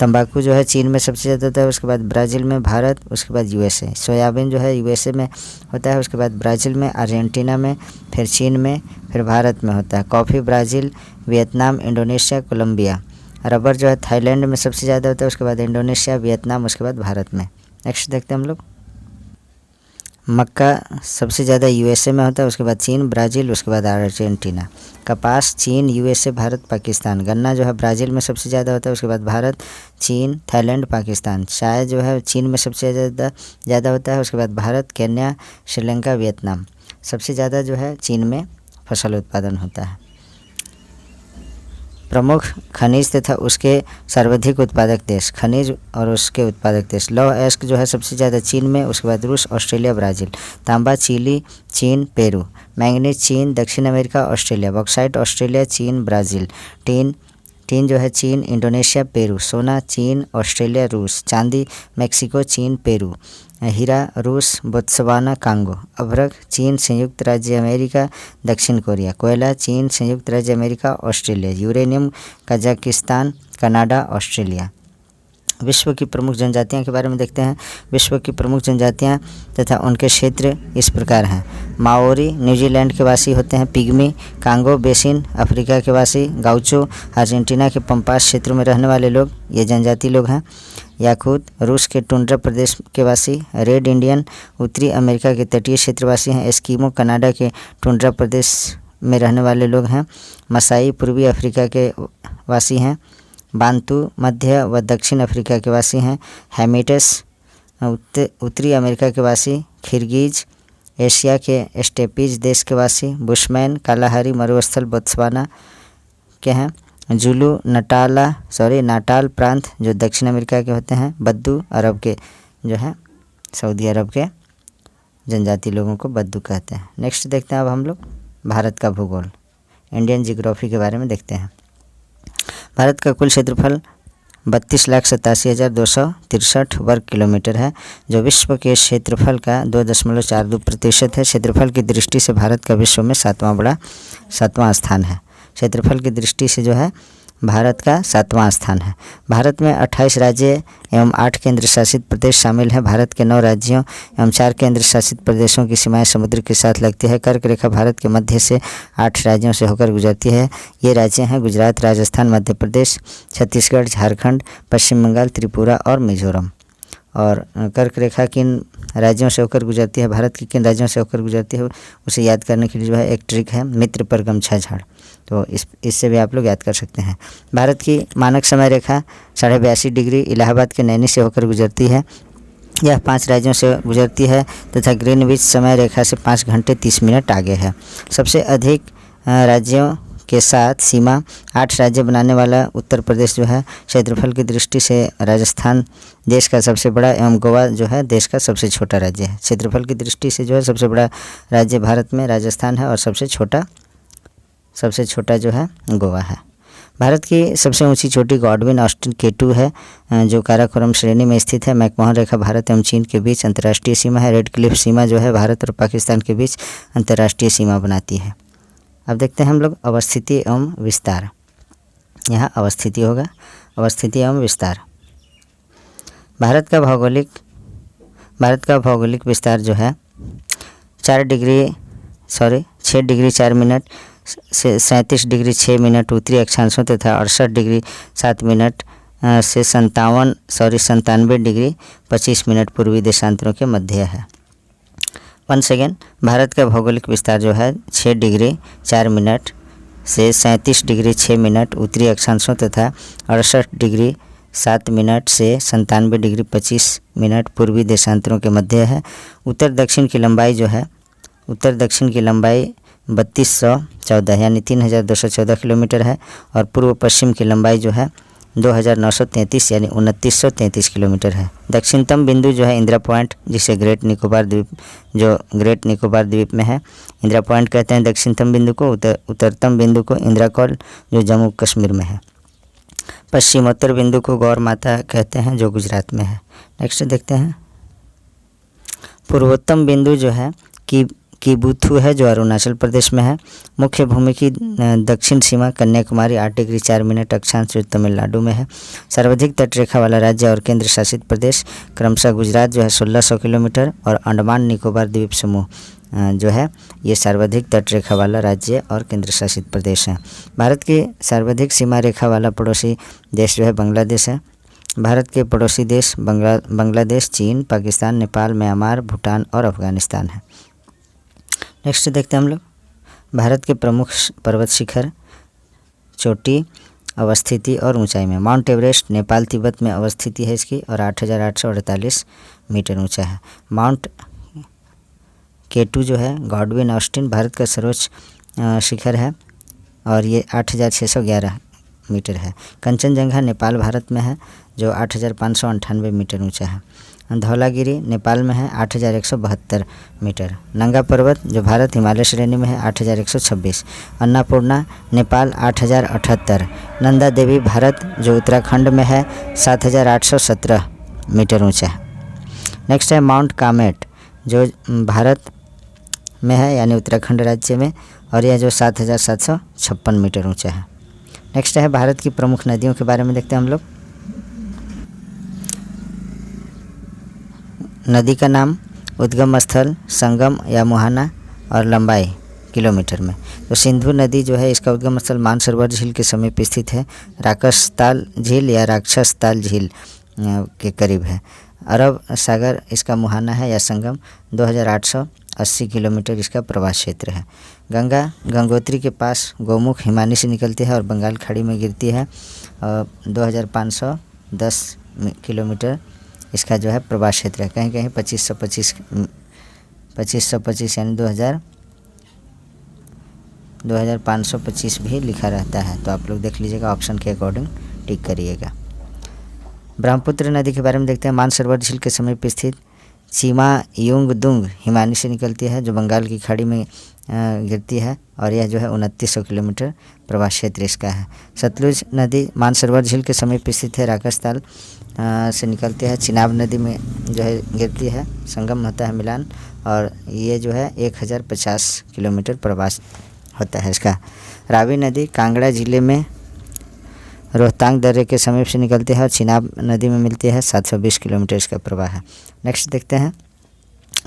तंबाकू जो है चीन में सबसे ज़्यादा होता है, उसके बाद ब्राज़ील में, भारत, उसके बाद यूएसए। सोयाबीन जो है यूएसए में होता है, उसके बाद ब्राज़ील में, अर्जेंटीना में, फिर चीन में, फिर भारत में होता है। Coffee Brazil, Vietnam, Indonesia, Colombia. Rubber जो है थाईलैंड में सबसे ज़्यादा होता है, उसके बाद इंडोनेशिया, वियतनाम, उसके बाद भारत में। नेक्स्ट देखते हैं हम लोग। मक्का सबसे ज़्यादा यूएसए में होता है, उसके बाद चीन, ब्राज़ील, उसके बाद अर्जेंटीना। कपास चीन, यूएसए, भारत, पाकिस्तान। गन्ना जो है ब्राज़ील में सबसे ज़्यादा होता है, उसके बाद भारत, चीन, थाईलैंड, पाकिस्तान। चाय जो है चीन में सबसे ज़्यादा होता है, उसके बाद भारत, केन्या, श्रीलंका, वियतनाम। सबसे ज़्यादा जो है चीन में फसल उत्पादन होता है। प्रमुख खनिज तथा उसके सर्वाधिक उत्पादक देश। खनिज और उसके उत्पादक देश। लौह अयस्क जो है सबसे ज़्यादा चीन में, उसके बाद रूस, ऑस्ट्रेलिया, ब्राज़ील। तांबा चिली, चीन, पेरू। मैंगनीज चीन, दक्षिण अमेरिका, ऑस्ट्रेलिया। बॉक्साइट ऑस्ट्रेलिया, चीन, ब्राज़ील। टीन जो है चीन, इंडोनेशिया, पेरू। सोना चीन, ऑस्ट्रेलिया, रूस। चांदी मैक्सिको, चीन, पेरू। हीरा रूस, बोत्सवाना, कांगो। अभ्रक चीन, संयुक्त राज्य अमेरिका, दक्षिण कोरिया। कोयला चीन, संयुक्त राज्य America, Australia. Uranium Kazakhstan, Canada, Australia. विश्व की प्रमुख जनजातियां के बारे में देखते हैं। विश्व की प्रमुख जनजातियां तथा उनके क्षेत्र इस प्रकार हैं। माओरी न्यूजीलैंड के वासी होते हैं। पिग्मी कांगो बेसिन अफ्रीका के वासी। गाउचो अर्जेंटीना के पंपास क्षेत्रों में रहने वाले लोग, ये जनजाति लोग हैं। याकूत रूस के टुंड्रा प्रदेश के वासी। रेड इंडियन उत्तरी अमेरिका के तटीय क्षेत्रवासी हैं। एस्किमो कनाडा के टुंड्रा प्रदेश में रहने वाले लोग हैं। मसाई पूर्वी अफ्रीका के वासी हैं। बांतू मध्य व दक्षिण अफ्रीका के वासी हैं। हैमिटस उत्तरी अमेरिका के वासी। खिरगिज एशिया के स्टेपीज देश के वासी। बुशमैन कालाहारी मरुस्थल बोत्सवाना के हैं। जुलू नाटाल प्रांत जो दक्षिण अमेरिका के होते हैं। बद्दू अरब के जो है सऊदी अरब के जनजाति लोगों को बद्दू कहते हैं। नेक्स्ट देखते हैं अब हम लोग भारत का भूगोल, इंडियन जियोग्राफी के बारे में देखते हैं। भारत का कुल क्षेत्रफल 32,87,263 वर्ग किलोमीटर है, जो विश्व के क्षेत्रफल का 2.42% है। क्षेत्रफल की दृष्टि से भारत का विश्व में सातवां स्थान है। क्षेत्रफल की दृष्टि से जो है भारत का 7वां स्थान है। भारत में 28 राज्य एवं 8 केंद्र शासित प्रदेश शामिल हैं। भारत के 9 राज्यों एवं 4 केंद्र शासित प्रदेशों की सीमाएं समुद्र के साथ लगती है। कर्क रेखा भारत के मध्य से 8 राज्यों से होकर गुजरती है। ये राज्य हैं गुजरात, राजस्थान, मध्य प्रदेश, छत्तीसगढ़, झारखंड, पश्चिम बंगाल, त्रिपुरा और मिजोरम। और कर्क रेखा किन राज्यों से होकर गुजरती है, भारत की किन राज्यों से होकर गुजरती है, उसे याद करने के लिए जो है एक ट्रिक है, मित्र पर गमछा झाड़। तो इससे भी आप लोग याद कर सकते हैं। भारत की मानक समय रेखा 82.5 डिग्री इलाहाबाद के नैनी से होकर गुजरती है। यह 5 राज्यों से गुजरती है तथा ग्रीनविच समय रेखा से 5 घंटे 30 मिनट आगे है। सबसे अधिक राज्यों के साथ सीमा 8 राज्य बनाने वाला उत्तर प्रदेश जो है क्षेत्रफल की दृष्टि से राजस्थान देश का सबसे बड़ा एवं गोवा जो है देश का सबसे छोटा राज्य है। क्षेत्रफल की दृष्टि से जो है सबसे बड़ा राज्य भारत में राजस्थान है और सबसे छोटा जो है गोवा है। भारत की सबसे ऊंची चोटी गॉडविन ऑस्टिन K2 है, जो काराकोरम श्रेणी में स्थित है। मैकमोहन रेखा भारत एवं चीन के बीच अंतर्राष्ट्रीय सीमा है। रेड क्लिफ सीमा जो है भारत और पाकिस्तान के बीच अंतर्राष्ट्रीय सीमा बनाती है। अब देखते हैं हम लोग अवस्थिति एवं विस्तार। यहाँ अवस्थिति होगा, अवस्थिति एवं विस्तार। भारत का भौगोलिक विस्तार जो है 6 डिग्री 4 मिनट से 37 डिग्री 6 मिनट उत्तरी अक्षांशों तथा 68 डिग्री 7 मिनट से 97 डिग्री 25 मिनट पूर्वी देशांतरों के मध्य है। वंस अगेन, भारत का भौगोलिक विस्तार जो है 6 डिग्री 4 मिनट से 37 डिग्री 6 मिनट उत्तरी अक्षांशों तथा 68 डिग्री 7 मिनट से 97 डिग्री 25 मिनट पूर्वी देशांतरों के मध्य है। उत्तर दक्षिण की लंबाई 3214 यानी 3214 किलोमीटर है और पूर्व पश्चिम की लंबाई जो है 2933 यानी 2933 किलोमीटर है। दक्षिणतम बिंदु जो है इंदिरा पॉइंट, जिसे ग्रेट निकोबार द्वीप में है, इंदिरा पॉइंट कहते हैं दक्षिणतम बिंदु को। उत्तरतम बिंदु को इंदिरा कॉल जो जम्मू कश्मीर में है। पश्चिमोत्तर बिंदु को गौर माता कहते हैं जो गुजरात में है। नेक्स्ट देखते हैं पूर्वोत्तम बिंदु जो है किबुथु है जो अरुणाचल प्रदेश में है। मुख्य भूमि की दक्षिण सीमा कन्याकुमारी 8 डिग्री 4 मिनट अक्षांश जो तमिलनाडु में है। सर्वाधिक तटरेखा वाला राज्य और केंद्र शासित प्रदेश क्रमशः गुजरात जो है 1600 किलोमीटर और अंडमान निकोबार द्वीप समूह जो है ये सर्वाधिक तटरेखा वाला राज्य और केंद्र शासित प्रदेश है। भारत की सर्वाधिक सीमा रेखा वाला पड़ोसी देश जो है बांग्लादेश है। भारत के पड़ोसी देश बांग्लादेश, चीन, पाकिस्तान, नेपाल, म्यांमार, भूटान और अफगानिस्तान है। नेक्स्ट देखते हैं हम लोग भारत के प्रमुख पर्वत शिखर, चोटी, अवस्थिति और ऊंचाई में। माउंट एवरेस्ट नेपाल तिब्बत में अवस्थिति है इसकी और 8,848 मीटर ऊंचा है। माउंट K2 जो है गॉडविन ऑस्टिन भारत का सर्वोच्च शिखर है और ये 8,611 मीटर है। कंचनजंगा नेपाल भारत में है जो 8,598 मीटर ऊंचा है। धौलागिरी नेपाल में है 8,172 मीटर। नंगा पर्वत जो भारत हिमालय श्रेणी में है 8,126। अन्नपूर्णा नेपाल 8,078। नंदा देवी भारत जो उत्तराखंड में है 7,817 मीटर ऊंचा है। नेक्स्ट है माउंट कामेट जो भारत में है यानी उत्तराखंड राज्य में और यह जो 7,756 मीटर ऊंचा है। नेक्स्ट है भारत की प्रमुख नदियों के बारे में देखते हैं हम लोग। नदी का नाम, उद्गम स्थल, संगम या मुहाना और लंबाई किलोमीटर में। तो सिंधु नदी जो है इसका उद्गम स्थल मानसरोवर झील के समीप स्थित है। राक्षसताल झील या राक्षसताल झील के करीब है। अरब सागर इसका मुहाना है या संगम। 2,880 किलोमीटर इसका प्रवाह क्षेत्र है। गंगा गंगोत्री के पास गोमुख हिमानी से निकलती है और बंगाल खाड़ी में गिरती है। 2,510 किलोमीटर इसका जो है प्रवाह क्षेत्र है। कहीं कहीं 2525 यानी 2,525 भी लिखा रहता है, तो आप लोग देख लीजिएगा, ऑप्शन के अकॉर्डिंग टिक करिएगा। ब्रह्मपुत्र नदी के बारे में देखते हैं। मानसरोवर झील के समीप स्थित चीमा युंगदुंग हिमानी से निकलती है जो बंगाल की खाड़ी में गिरती है और यह जो है 2900 किलोमीटर प्रवाह क्षेत्र इसका है। सतलुज नदी मानसरोवर झील के समीप स्थित है। राक्षसताल से निकलती है। चिनाब नदी में जो है गिरती है, संगम होता है मिलान और ये जो है 1,050 किलोमीटर प्रवाह होता है इसका। रावी नदी कांगड़ा जिले में रोहतांग दर्रे के समीप से निकलती है और चिनाब नदी में मिलती है। 720 किलोमीटर इसका प्रवाह है। नेक्स्ट देखते हैं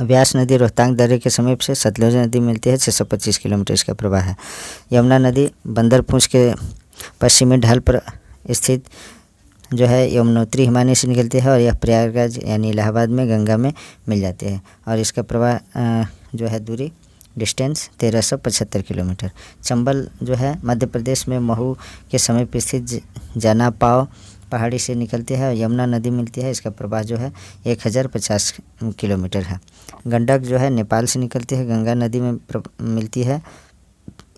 व्यास नदी रोहतांग दर्रे के समीप से सतलुज नदी मिलती है। 625 किलोमीटर इसका प्रवाह है। यमुना नदी बंदरपूंछ के पश्चिमी ढाल पर स्थित जो है यमुनोत्री हिमानी से निकलती है और यह प्रयागराज यानी इलाहाबाद में गंगा में मिल जाती है और इसका प्रवाह जो है दूरी डिस्टेंस 1,375 किलोमीटर। चंबल जो है मध्य प्रदेश में महू के समीप स्थित जनापाव पहाड़ी से निकलती है और यमुना नदी मिलती है। इसका प्रवाह जो है 1,050 किलोमीटर है। गंडक जो है नेपाल से निकलती है, गंगा नदी में मिलती है।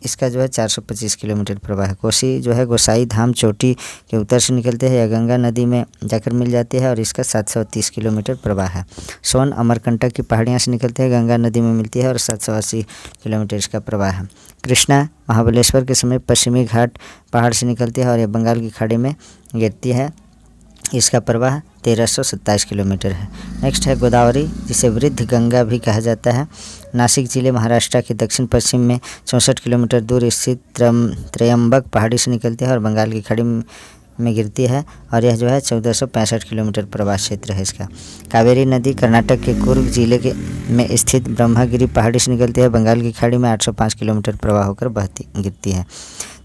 इसका जो है 425 किलोमीटर प्रवाह है। कोसी जो है गोसाई धाम चोटी के उत्तर से निकलते हैं या गंगा नदी में जाकर मिल जाती है और इसका 730 किलोमीटर प्रवाह है। सोन अमरकंटक की पहाड़ियाँ से निकलते हैं, गंगा नदी में मिलती है और 780 किलोमीटर इसका प्रवाह है। कृष्णा महाबलेश्वर के समीप पश्चिमी घाट पहाड़ से निकलती है और यह बंगाल की खाड़ी में गिरती है। इसका प्रवाह 1,327 किलोमीटर है। नेक्स्ट है गोदावरी जिसे वृद्ध गंगा भी कहा जाता है। नासिक जिले महाराष्ट्र के दक्षिण पश्चिम में 64 किलोमीटर दूर स्थित त्रयंबक पहाड़ी से निकलती है और बंगाल की खाड़ी में गिरती है और यह जो है 1,465 किलोमीटर प्रवाह क्षेत्र है इसका। कावेरी नदी कर्नाटक के कुर्ग जिले के में स्थित ब्रह्मगिरी पहाड़ी से निकलती है, बंगाल की खाड़ी में 805 किलोमीटर प्रवाह होकर गिरती है।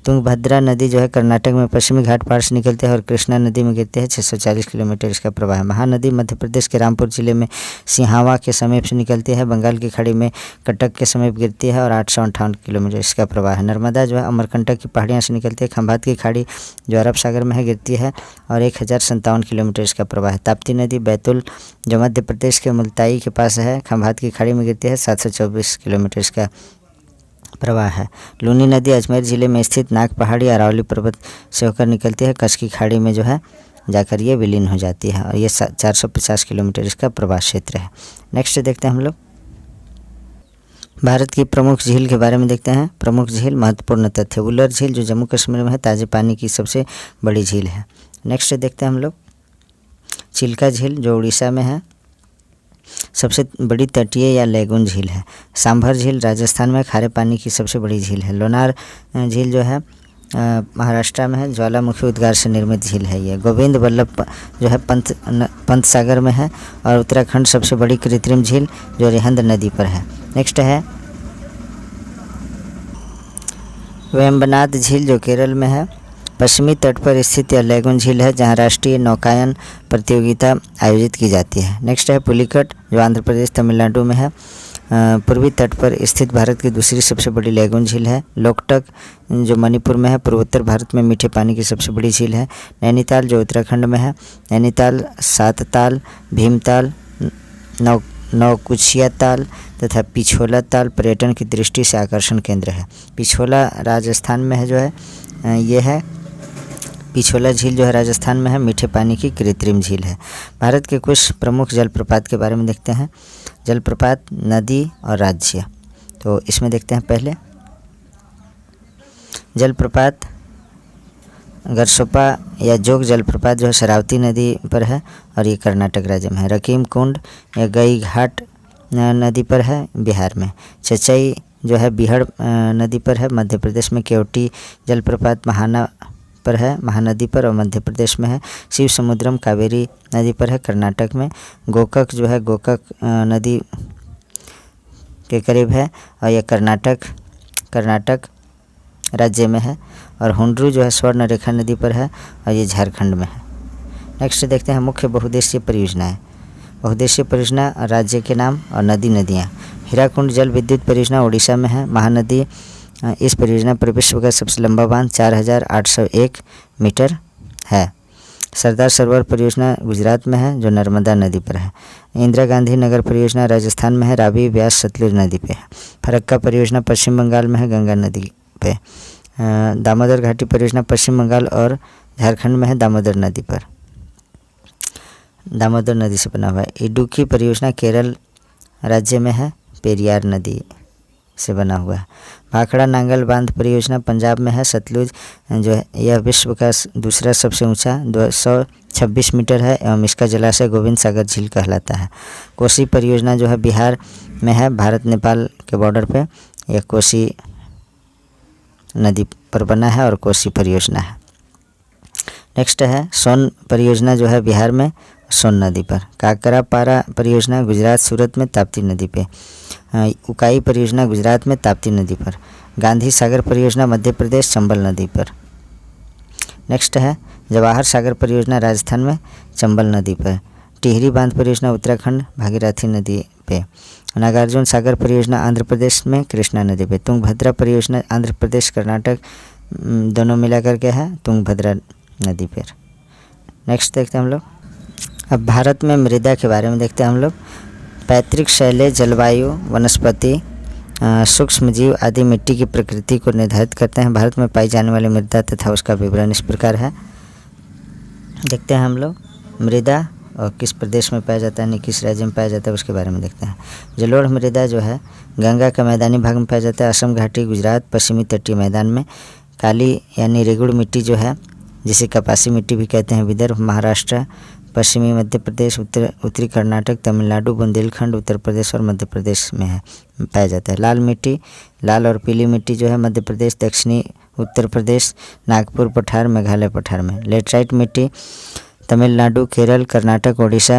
तुंगभद्रा नदी जो है कर्नाटक में पश्चिमी घाट पहाड़ से निकलती है और कृष्णा नदी में गिरती है। 640 किलोमीटर इसका प्रवाह है। महानदी मध्य प्रदेश के रामपुर जिले में सिहावा के समीप से निकलती है, बंगाल की खाड़ी में कटक के समीप गिरती है और 858 किलोमीटर इसका प्रवाह है। नर्मदा जो है अमरकंटक की पहाड़ियाँ से निकलती है, खंभात की खाड़ी जो अरब सागर में है गिरती है और 1,057 किलोमीटर इसका प्रवाह है। ताप्ती नदी बैतूल जो मध्य प्रदेश के मुल्ताई के पास है, खंभात की खाड़ी में गिरती है। 724 किलोमीटर इसका प्रवाह है। लूनी नदी अजमेर जिले में स्थित नाग पहाड़ी अरावली पर्वत से होकर निकलती है, कच्छ की खाड़ी में जो है जाकर ये विलीन हो जाती है और ये 450 किलोमीटर इसका प्रवाह क्षेत्र है। नेक्स्ट देखते हैं हम लोग भारत की प्रमुख झील के बारे में देखते हैं। प्रमुख झील महत्वपूर्ण तथ्य। वुलर झील जो जम्मू कश्मीर में है ताज़े पानी की सबसे बड़ी झील है। नेक्स्ट देखते हैं हम लोग चिल्का झील जो उड़ीसा में है, सबसे बड़ी तटीय या लेगून झील है। सांभर झील राजस्थान में खारे पानी की सबसे बड़ी झील है। लोनार झील जो है महाराष्ट्र में है, ज्वालामुखी उद्गार से निर्मित झील है ये। गोविंद वल्लभ जो है पंत सागर में है और उत्तराखंड सबसे बड़ी कृत्रिम झील जो रिहंद नदी पर है। नेक्स्ट है वेम्बनाथ झील जो केरल में है। पश्चिमी तट पर स्थित यह लैगून झील है जहां राष्ट्रीय नौकायन प्रतियोगिता आयोजित की जाती है। नेक्स्ट है पुलिकट, जो आंध्र प्रदेश तमिलनाडु में है। पूर्वी तट पर स्थित भारत की दूसरी सबसे बड़ी लैगून झील है। लोकटक, जो मणिपुर में है। पूर्वोत्तर भारत में मीठे पानी की सबसे बड़ी झील है। नैनीताल, जो उत्तराखंड में है। नैनीताल, सातताल, भीमताल, नौकुचिया ताल तथा पिछोला ताल पर्यटन की दृष्टि से आकर्षण केंद्र है। पिछोला राजस्थान में है, जो है ये है पिछोला झील, जो है राजस्थान में है। मीठे पानी की कृत्रिम झील है। भारत के कुछ प्रमुख जलप्रपात के बारे में देखते हैं। जलप्रपात, नदी और राज्य। तो इसमें देखते हैं पहले जलप्रपात गरसोपा या जोग जलप्रपात, जो है शरावती नदी पर है और ये कर्नाटक राज्य में है। रकीम कुंड या गई घाट नदी पर है, बिहार में। चचई, जो है बिहड़ नदी पर है, मध्य प्रदेश में। केवटी जलप्रपात महाना पर है, महानदी पर, और मध्य प्रदेश में है। शिव समुद्रम कावेरी नदी पर है, कर्नाटक में। गोकक, जो है गोकक नदी के करीब है और यह कर्नाटक राज्य में है। और हुंड्रू, जो है स्वर्ण रेखा नदी पर है और ये झारखंड में है। नेक्स्ट देखते हैं मुख्य बहुउद्देशीय परियोजनाएं। बहुउद्देशीय परियोजना, राज्य के नाम और नदियाँ। हीराकुंड जल विद्युत परियोजना उड़ीसा में है। महानदी, इस परियोजना पर विश्व का सबसे लंबा बांध 4801 मीटर है। सरदार सरोवर परियोजना गुजरात में है, जो नर्मदा नदी पर है। इंदिरा गांधी नगर परियोजना राजस्थान में है, रावी व्यास सतलुज नदी पे है। फरक्का परियोजना पश्चिम बंगाल में है, गंगा नदी पे। दामोदर घाटी परियोजना पश्चिम बंगाल और झारखंड में है, दामोदर नदी पर, दामोदर नदी से बना हुआ है। इडुक्की परियोजना केरल राज्य में है, पेरियार नदी से बना हुआ है। भाखड़ा नांगल बांध परियोजना पंजाब में है, सतलुज, जो है यह विश्व का दूसरा सबसे ऊंचा 226 मीटर है एवं इसका जलाशय गोविंद सागर झील कहलाता है। कोसी परियोजना, जो है बिहार में है, भारत नेपाल के बॉर्डर पे यह कोसी नदी पर बना है और कोसी परियोजना है। नेक्स्ट है सोन परियोजना, जो है बिहार में, सोन नदी पर। काकरापारा परियोजना गुजरात सूरत में, ताप्ती नदी पे। उकाई परियोजना गुजरात में, ताप्ती नदी पर। गांधी सागर परियोजना मध्य प्रदेश, चंबल नदी पर। नेक्स्ट है जवाहर सागर परियोजना राजस्थान में, चंबल नदी पर। टिहरी बांध परियोजना उत्तराखंड, भागीरथी नदी पे। नागार्जुन सागर परियोजना आंध्र प्रदेश में, कृष्णा नदी पे। तुंगभद्रा परियोजना आंध्र प्रदेश कर्नाटक दोनों मिलाकर के है, तुंगभद्रा नदी पर। नेक्स्ट देखते हैं हम लोग अब भारत में मृदा के बारे में देखते हैं हम लोग। पैतृक शैलें, जलवायु, वनस्पति, सूक्ष्म जीव आदि मिट्टी की प्रकृति को निर्धारित करते हैं। भारत में पाई जाने वाली मृदा तथा उसका विवरण इस प्रकार है। देखते हैं हम लोग मृदा और किस प्रदेश में पाया जाता है, नहीं किस राज्य में पाया जाता है, उसके बारे में देखते हैं। जलोढ़ मृदा, जो है गंगा के मैदानी भाग में पाया जाता है, असम घाटी, गुजरात, पश्चिमी तटीय मैदान में। काली यानी रेगुड़ मिट्टी, जो है जिसे कपासी मिट्टी भी कहते हैं, विदर्भ, महाराष्ट्र, पश्चिमी मध्य प्रदेश, उत्तरी कर्नाटक, तमिलनाडु, बुंदेलखंड, उत्तर प्रदेश और मध्य प्रदेश में है, पाया जाता है। लाल मिट्टी, लाल और पीली मिट्टी, जो है मध्य प्रदेश, दक्षिणी उत्तर प्रदेश, नागपुर पठार, मेघालय पठार में। लेटराइट मिट्टी, तमिलनाडु, केरल, कर्नाटक, ओडिशा,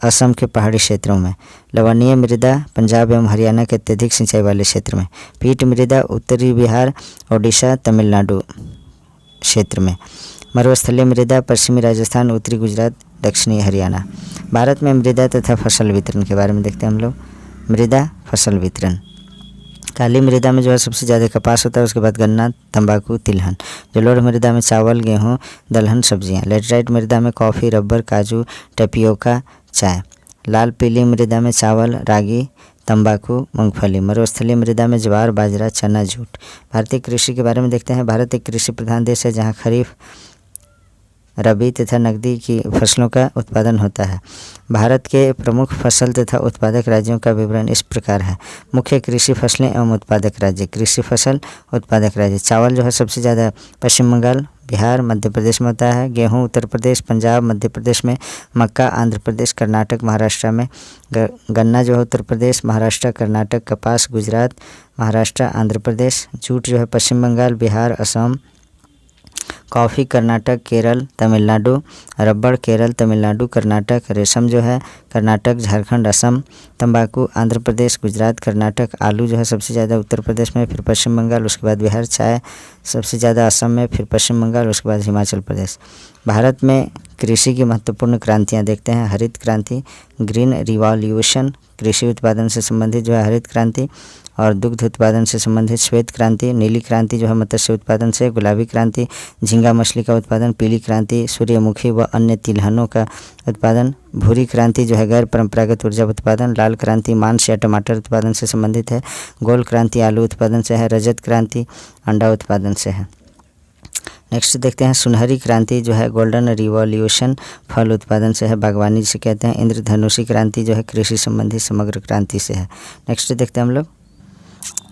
असम के पहाड़ी क्षेत्रों में। लवणीय मृदा, पंजाब एवं हरियाणा के अत्यधिक सिंचाई वाले क्षेत्र में। पीट मृदा, उत्तरी बिहार, ओडिशा, तमिलनाडु क्षेत्र में। मरुस्थलीय मृदा, पश्चिमी राजस्थान, उत्तरी गुजरात, दक्षिणी हरियाणा। भारत में मृदा तथा फसल वितरण के बारे में देखते हैं हम लोग। मृदा, फसल वितरण। काली मृदा में जो है सबसे ज़्यादा कपास होता है, उसके बाद गन्ना, तंबाकू, तिलहन। जलोढ़ मृदा में चावल, गेहूँ, दलहन, सब्जियाँ। लेटराइट मृदा में कॉफ़ी, रबर, काजू, टैपियोका, चाय। लाल पीली मृदा में चावल, रागी, तंबाकू, मूंगफली। मरुस्थलीय मृदा में ज्वार, बाजरा, चना, जूट। भारतीय कृषि के बारे में देखते हैं। भारत एक कृषि प्रधान देश है जहाँ खरीफ, रबी तथा नकदी की फसलों का उत्पादन होता है। भारत के प्रमुख फसल तथा उत्पादक राज्यों का विवरण इस प्रकार है। मुख्य कृषि फसलें एवं उत्पादक राज्य। कृषि फसल, उत्पादक राज्य। चावल जो है सबसे ज़्यादा पश्चिम बंगाल, बिहार, मध्य प्रदेश में होता है। गेहूँ उत्तर प्रदेश, पंजाब, मध्य प्रदेश में। मक्का आंध्र प्रदेश, कर्नाटक, महाराष्ट्र में। गन्ना जो है उत्तर प्रदेश, महाराष्ट्र, कर्नाटक। कपास गुजरात, महाराष्ट्र, आंध्र प्रदेश। जूट जो है पश्चिम बंगाल, बिहार, असम। कॉफ़ी कर्नाटक, केरल, तमिलनाडु। रबड़ केरल, तमिलनाडु, कर्नाटक। रेशम जो है कर्नाटक, झारखंड, असम। तंबाकू आंध्र प्रदेश, गुजरात, कर्नाटक। आलू जो है सबसे ज़्यादा उत्तर प्रदेश में, फिर पश्चिम बंगाल, उसके बाद बिहार। चाय सबसे ज़्यादा असम में, फिर पश्चिम बंगाल, उसके बाद हिमाचल प्रदेश। भारत में कृषि की महत्वपूर्ण क्रांतियाँ देखते हैं। हरित क्रांति, ग्रीन रिवॉल्यूशन, कृषि उत्पादन से संबंधित जो है हरित क्रांति, और दुग्ध उत्पादन से संबंधित श्वेत क्रांति। नीली क्रांति जो है मत्स्य उत्पादन से। गुलाबी क्रांति झींगा मछली का उत्पादन। पीली क्रांति सूर्यमुखी व अन्य तिलहनों का उत्पादन। भूरी क्रांति जो है गैर परंपरागत ऊर्जा उत्पादन। लाल क्रांति मांस या टमाटर उत्पादन से संबंधित है। गोल क्रांति आलू उत्पादन से है। रजत क्रांति अंडा उत्पादन से है। नेक्स्ट देखते हैं सुनहरी क्रांति जो है गोल्डन रिवॉल्यूशन फल उत्पादन से है, बागवानी जिसे कहते हैं। इंद्रधनुषी क्रांति जो है कृषि संबंधी समग्र क्रांति से है। नेक्स्ट देखते हैं हम लोग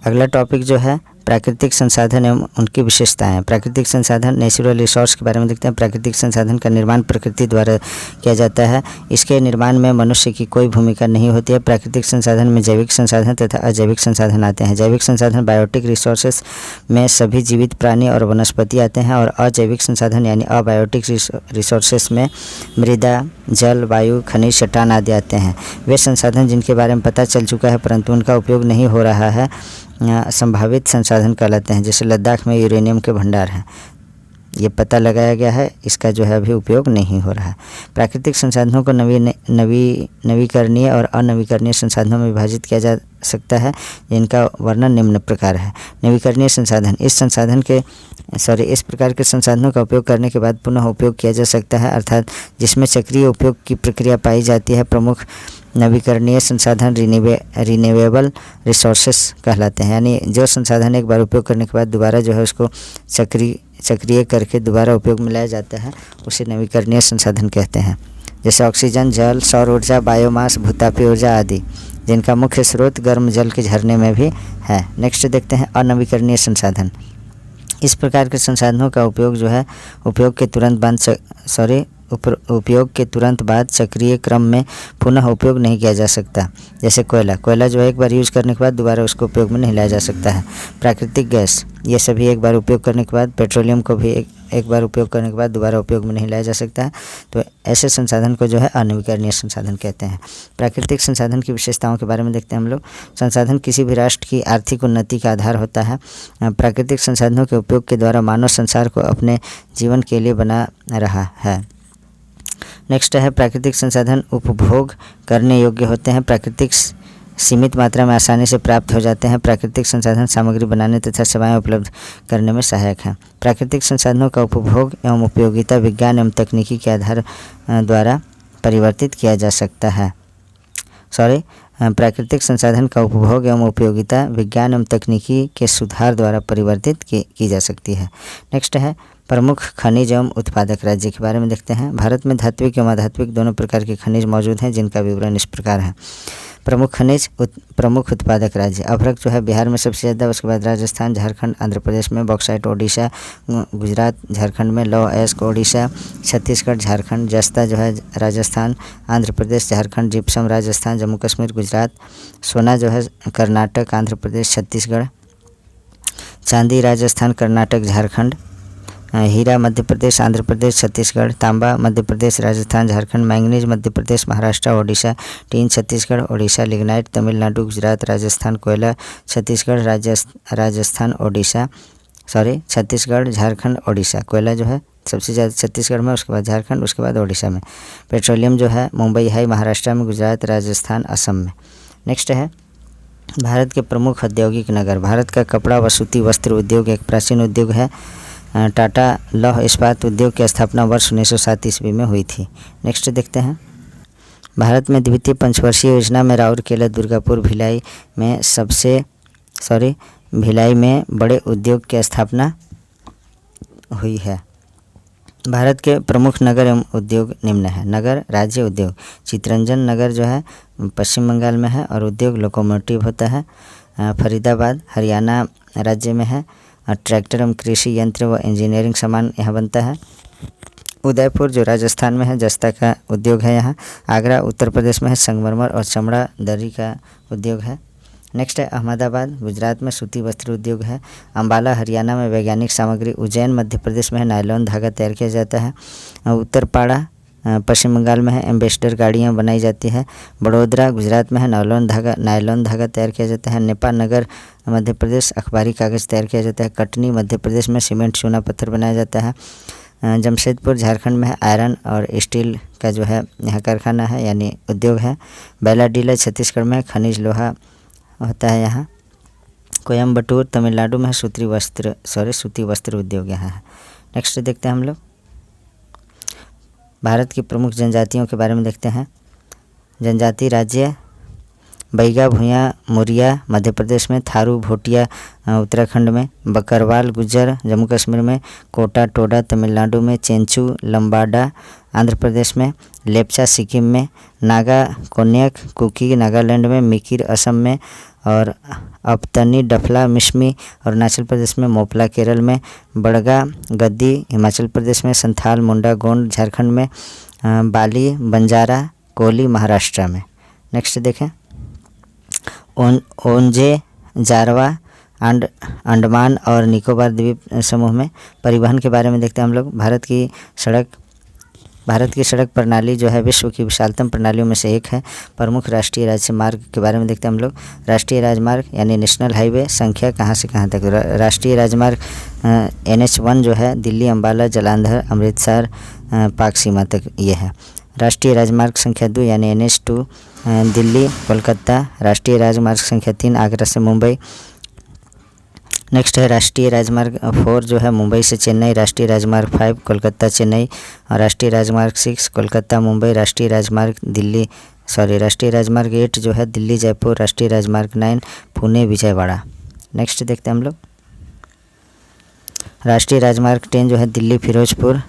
अगला टॉपिक जो है प्राकृतिक संसाधन एवं उनकी विशेषताएं। प्राकृतिक संसाधन नेचुरल रिसोर्स के बारे में देखते हैं। प्राकृतिक संसाधन का निर्माण प्रकृति द्वारा किया जाता है। इसके निर्माण में मनुष्य की कोई भूमिका नहीं होती है। प्राकृतिक संसाधन में जैविक संसाधन तथा अजैविक संसाधन आते हैं। जैविक संसाधन बायोटिक रिसोर्सेस में सभी जीवित प्राणी और वनस्पति आते हैं, और अजैविक संसाधन यानी अबायोटिक रिसोर्सेस में मृदा, जल, वायु, खनिज, चट्टान आदि आते हैं। वे संसाधन जिनके बारे में पता चल चुका है परंतु उनका उपयोग नहीं हो रहा है संभावित संसाधन कहलाते हैं। जैसे लद्दाख में यूरेनियम के भंडार हैं, ये पता लगाया गया है, इसका जो है अभी उपयोग नहीं हो रहा है। प्राकृतिक संसाधनों को नवीकरणीय और अनवीकरणीय संसाधनों में विभाजित किया जा सकता है, जिनका वर्णन निम्न प्रकार है। नवीकरणीय संसाधन इस प्रकार के संसाधनों का उपयोग करने के बाद पुनः उपयोग किया जा सकता है, अर्थात जिसमें चक्रीय उपयोग की प्रक्रिया पाई जाती है। प्रमुख नवीकरणीय संसाधन रिन्यूएबल रिसोर्सेस कहलाते हैं, यानी जो संसाधन एक बार उपयोग करने के बाद दोबारा जो है उसको चक्रीय करके दोबारा उपयोग में लाया जाता है, उसे नवीकरणीय संसाधन कहते हैं। जैसे ऑक्सीजन, जल, सौर ऊर्जा, बायोमास, भूतापी ऊर्जा आदि, जिनका मुख्य स्रोत गर्म जल के झरने में भी है। नेक्स्ट देखते हैं अनवीकरणीय संसाधन। इस प्रकार के संसाधनों का उपयोग जो है उपयोग के तुरंत बाद चक्रीय क्रम में पुनः उपयोग नहीं किया जा सकता। जैसे कोयला जो है एक बार यूज़ करने के बाद दोबारा उसको उपयोग में नहीं लाया जा सकता है। प्राकृतिक गैस, ये सभी एक बार उपयोग करने के बाद, पेट्रोलियम को भी एक बार उपयोग करने के बाद दोबारा उपयोग में नहीं लाया जा सकता है। तो ऐसे संसाधन को जो है अनवीकरणीय संसाधन कहते हैं। प्राकृतिक संसाधन की विशेषताओं के बारे में देखते हैं हम लोग। संसाधन किसी भी राष्ट्र की आर्थिक उन्नति का आधार होता है। प्राकृतिक संसाधनों के उपयोग के द्वारा मानव संसार को अपने जीवन के लिए बना रहा है। नेक्स्ट है प्राकृतिक संसाधन उपभोग करने योग्य होते हैं। प्राकृतिक सीमित मात्रा में आसानी से प्राप्त हो जाते हैं। प्राकृतिक संसाधन सामग्री बनाने तथा सेवाएं उपलब्ध करने में सहायक हैं। प्राकृतिक संसाधनों का उपभोग एवं उपयोगिता विज्ञान एवं तकनीकी के आधार द्वारा परिवर्तित किया जा सकता है। प्राकृतिक संसाधन का उपभोग एवं उपयोगिता विज्ञान एवं तकनीकी के सुधार द्वारा परिवर्तित की जा सकती है। नेक्स्ट है प्रमुख खनिज एवं उत्पादक राज्य के बारे में देखते हैं। भारत में धात्विक एवं अधात्विक दोनों प्रकार के खनिज मौजूद हैं, जिनका विवरण इस प्रकार है। प्रमुख खनिज प्रमुख उत्पादक राज्य। अभ्रक जो है बिहार में सबसे ज़्यादा, उसके बाद राजस्थान, झारखंड, आंध्र प्रदेश में। बॉक्साइट ओडिशा, गुजरात, झारखंड में। लौह अयस्क ओडिशा, छत्तीसगढ़, झारखंड। जस्ता जो है राजस्थान, आंध्र प्रदेश, झारखंड। जिप्सम राजस्थान, जम्मू कश्मीर, गुजरात। सोना जो है कर्नाटक, आंध्र प्रदेश, छत्तीसगढ़। चांदी राजस्थान, कर्नाटक, झारखंड। हीरा मध्य प्रदेश, आंध्र प्रदेश, छत्तीसगढ़। तांबा Madhya Pradesh, Rajasthan, Jharkhand. Manganese Madhya Pradesh, Maharashtra, Odisha. Tin Chhattisgarh, Odisha. Lignite Tamil Nadu, Gujarat, Rajasthan. कोयला छत्तीसगढ़, राजस्थान, ओडिशा, छत्तीसगढ़, झारखंड, ओडिशा। कोयला जो है सबसे ज़्यादा छत्तीसगढ़ में, उसके बाद झारखंड, उसके बाद ओडिशा में। पेट्रोलियम जो है मुंबई हाई, महाराष्ट्र में। गुजरात, राजस्थान, असम में। नेक्स्ट है भारत के प्रमुख औद्योगिक नगर। भारत का कपड़ा व सूती वस्त्र उद्योग एक प्राचीन उद्योग है। टाटा लौह इस्पात उद्योग की स्थापना वर्ष 1907 ईस्वी में हुई थी। नेक्स्ट देखते हैं भारत में द्वितीय पंचवर्षीय योजना में राउरकेला, दुर्गापुर, भिलाई में बड़े उद्योग की स्थापना हुई है। भारत के प्रमुख नगर एवं उद्योग निम्न है। नगर, राज्य, उद्योग। चितरंजन नगर जो है पश्चिम बंगाल में है और उद्योग लोकोमोटिव होता है। फरीदाबाद हरियाणा राज्य में है। ट्रैक्टर एवं कृषि यंत्र व इंजीनियरिंग सामान यहाँ बनता है। उदयपुर जो राजस्थान में है, जस्ता का उद्योग है यहाँ। आगरा उत्तर प्रदेश में है, संगमरमर और चमड़ा दरी का उद्योग है। नेक्स्ट है अहमदाबाद गुजरात में सूती वस्त्र उद्योग है। अम्बाला हरियाणा में वैज्ञानिक सामग्री। उज्जैन मध्य प्रदेश में है, नायलॉन धागा तैयार किया जाता है। उत्तरपाड़ा पश्चिम बंगाल में है, एम्बेसडर गाड़ियाँ बनाई जाती है। बड़ोदरा गुजरात में है, नायलॉन धागा तैयार किया जाता है। नेपाल नगर मध्य प्रदेश अखबारी कागज़ तैयार किया जाता है। कटनी मध्य प्रदेश में सीमेंट चूना पत्थर बनाया जाता है। जमशेदपुर झारखंड में है, आयरन और स्टील का जो है यहाँ कारखाना है यानी उद्योग है। बैलाडीला छत्तीसगढ़ में खनिज लोहा होता है यहाँ। कोयम्बटूर तमिलनाडु में है, सूती वस्त्र उद्योग यहाँ है। नेक्स्ट देखते हैं हम लोग भारत की प्रमुख जनजातियों के बारे में देखते हैं। जनजाति राज्य बैगा भूया मुरिया मध्य प्रदेश में, थारू भोटिया उत्तराखंड में, बकरवाल गुज्जर जम्मू कश्मीर में, कोटा टोडा तमिलनाडु में, चेंचू लंबाडा आंध्र प्रदेश में, लेप्चा सिक्किम में, नागा कोन्याक कुकी नागालैंड में, मिकिर असम में और अपतनी डफला मिश्मी अरुणाचल प्रदेश में, मोपला केरल में, बड़गा गद्दी हिमाचल प्रदेश में, संथाल मुंडा गोंड झारखंड में, बाली बंजारा कोली महाराष्ट्र में। नेक्स्ट देखें ओंजे जारवा अंडमान और निकोबार द्वीप समूह में। परिवहन के बारे में देखते हैं हम लोग। भारत की सड़क प्रणाली जो है विश्व की विशालतम प्रणालियों में से एक है। प्रमुख राष्ट्रीय राजमार्ग के बारे में देखते हैं हम लोग। राष्ट्रीय राजमार्ग यानी नेशनल हाईवे संख्या कहाँ से कहाँ तक। राष्ट्रीय राजमार्ग NH1 जो है दिल्ली अम्बाला जलंधर अमृतसर पाक सीमा तक ये है। राष्ट्रीय राजमार्ग संख्या 2 यानी NH2 दिल्ली कोलकाता। राष्ट्रीय राजमार्ग संख्या 3 आगरा से मुंबई। नेक्स्ट है राष्ट्रीय राजमार्ग 4 जो है मुंबई से चेन्नई। राष्ट्रीय राजमार्ग 5 कोलकाता चेन्नई और राष्ट्रीय राजमार्ग 6 कोलकाता मुंबई। राष्ट्रीय राजमार्ग 8 जो है दिल्ली जयपुर। राष्ट्रीय राजमार्ग 9 पुणे विजयवाड़ा। नेक्स्ट देखते हैं हम लोग राष्ट्रीय राजमार्ग 10 जो है दिल्ली फिरोजपुर।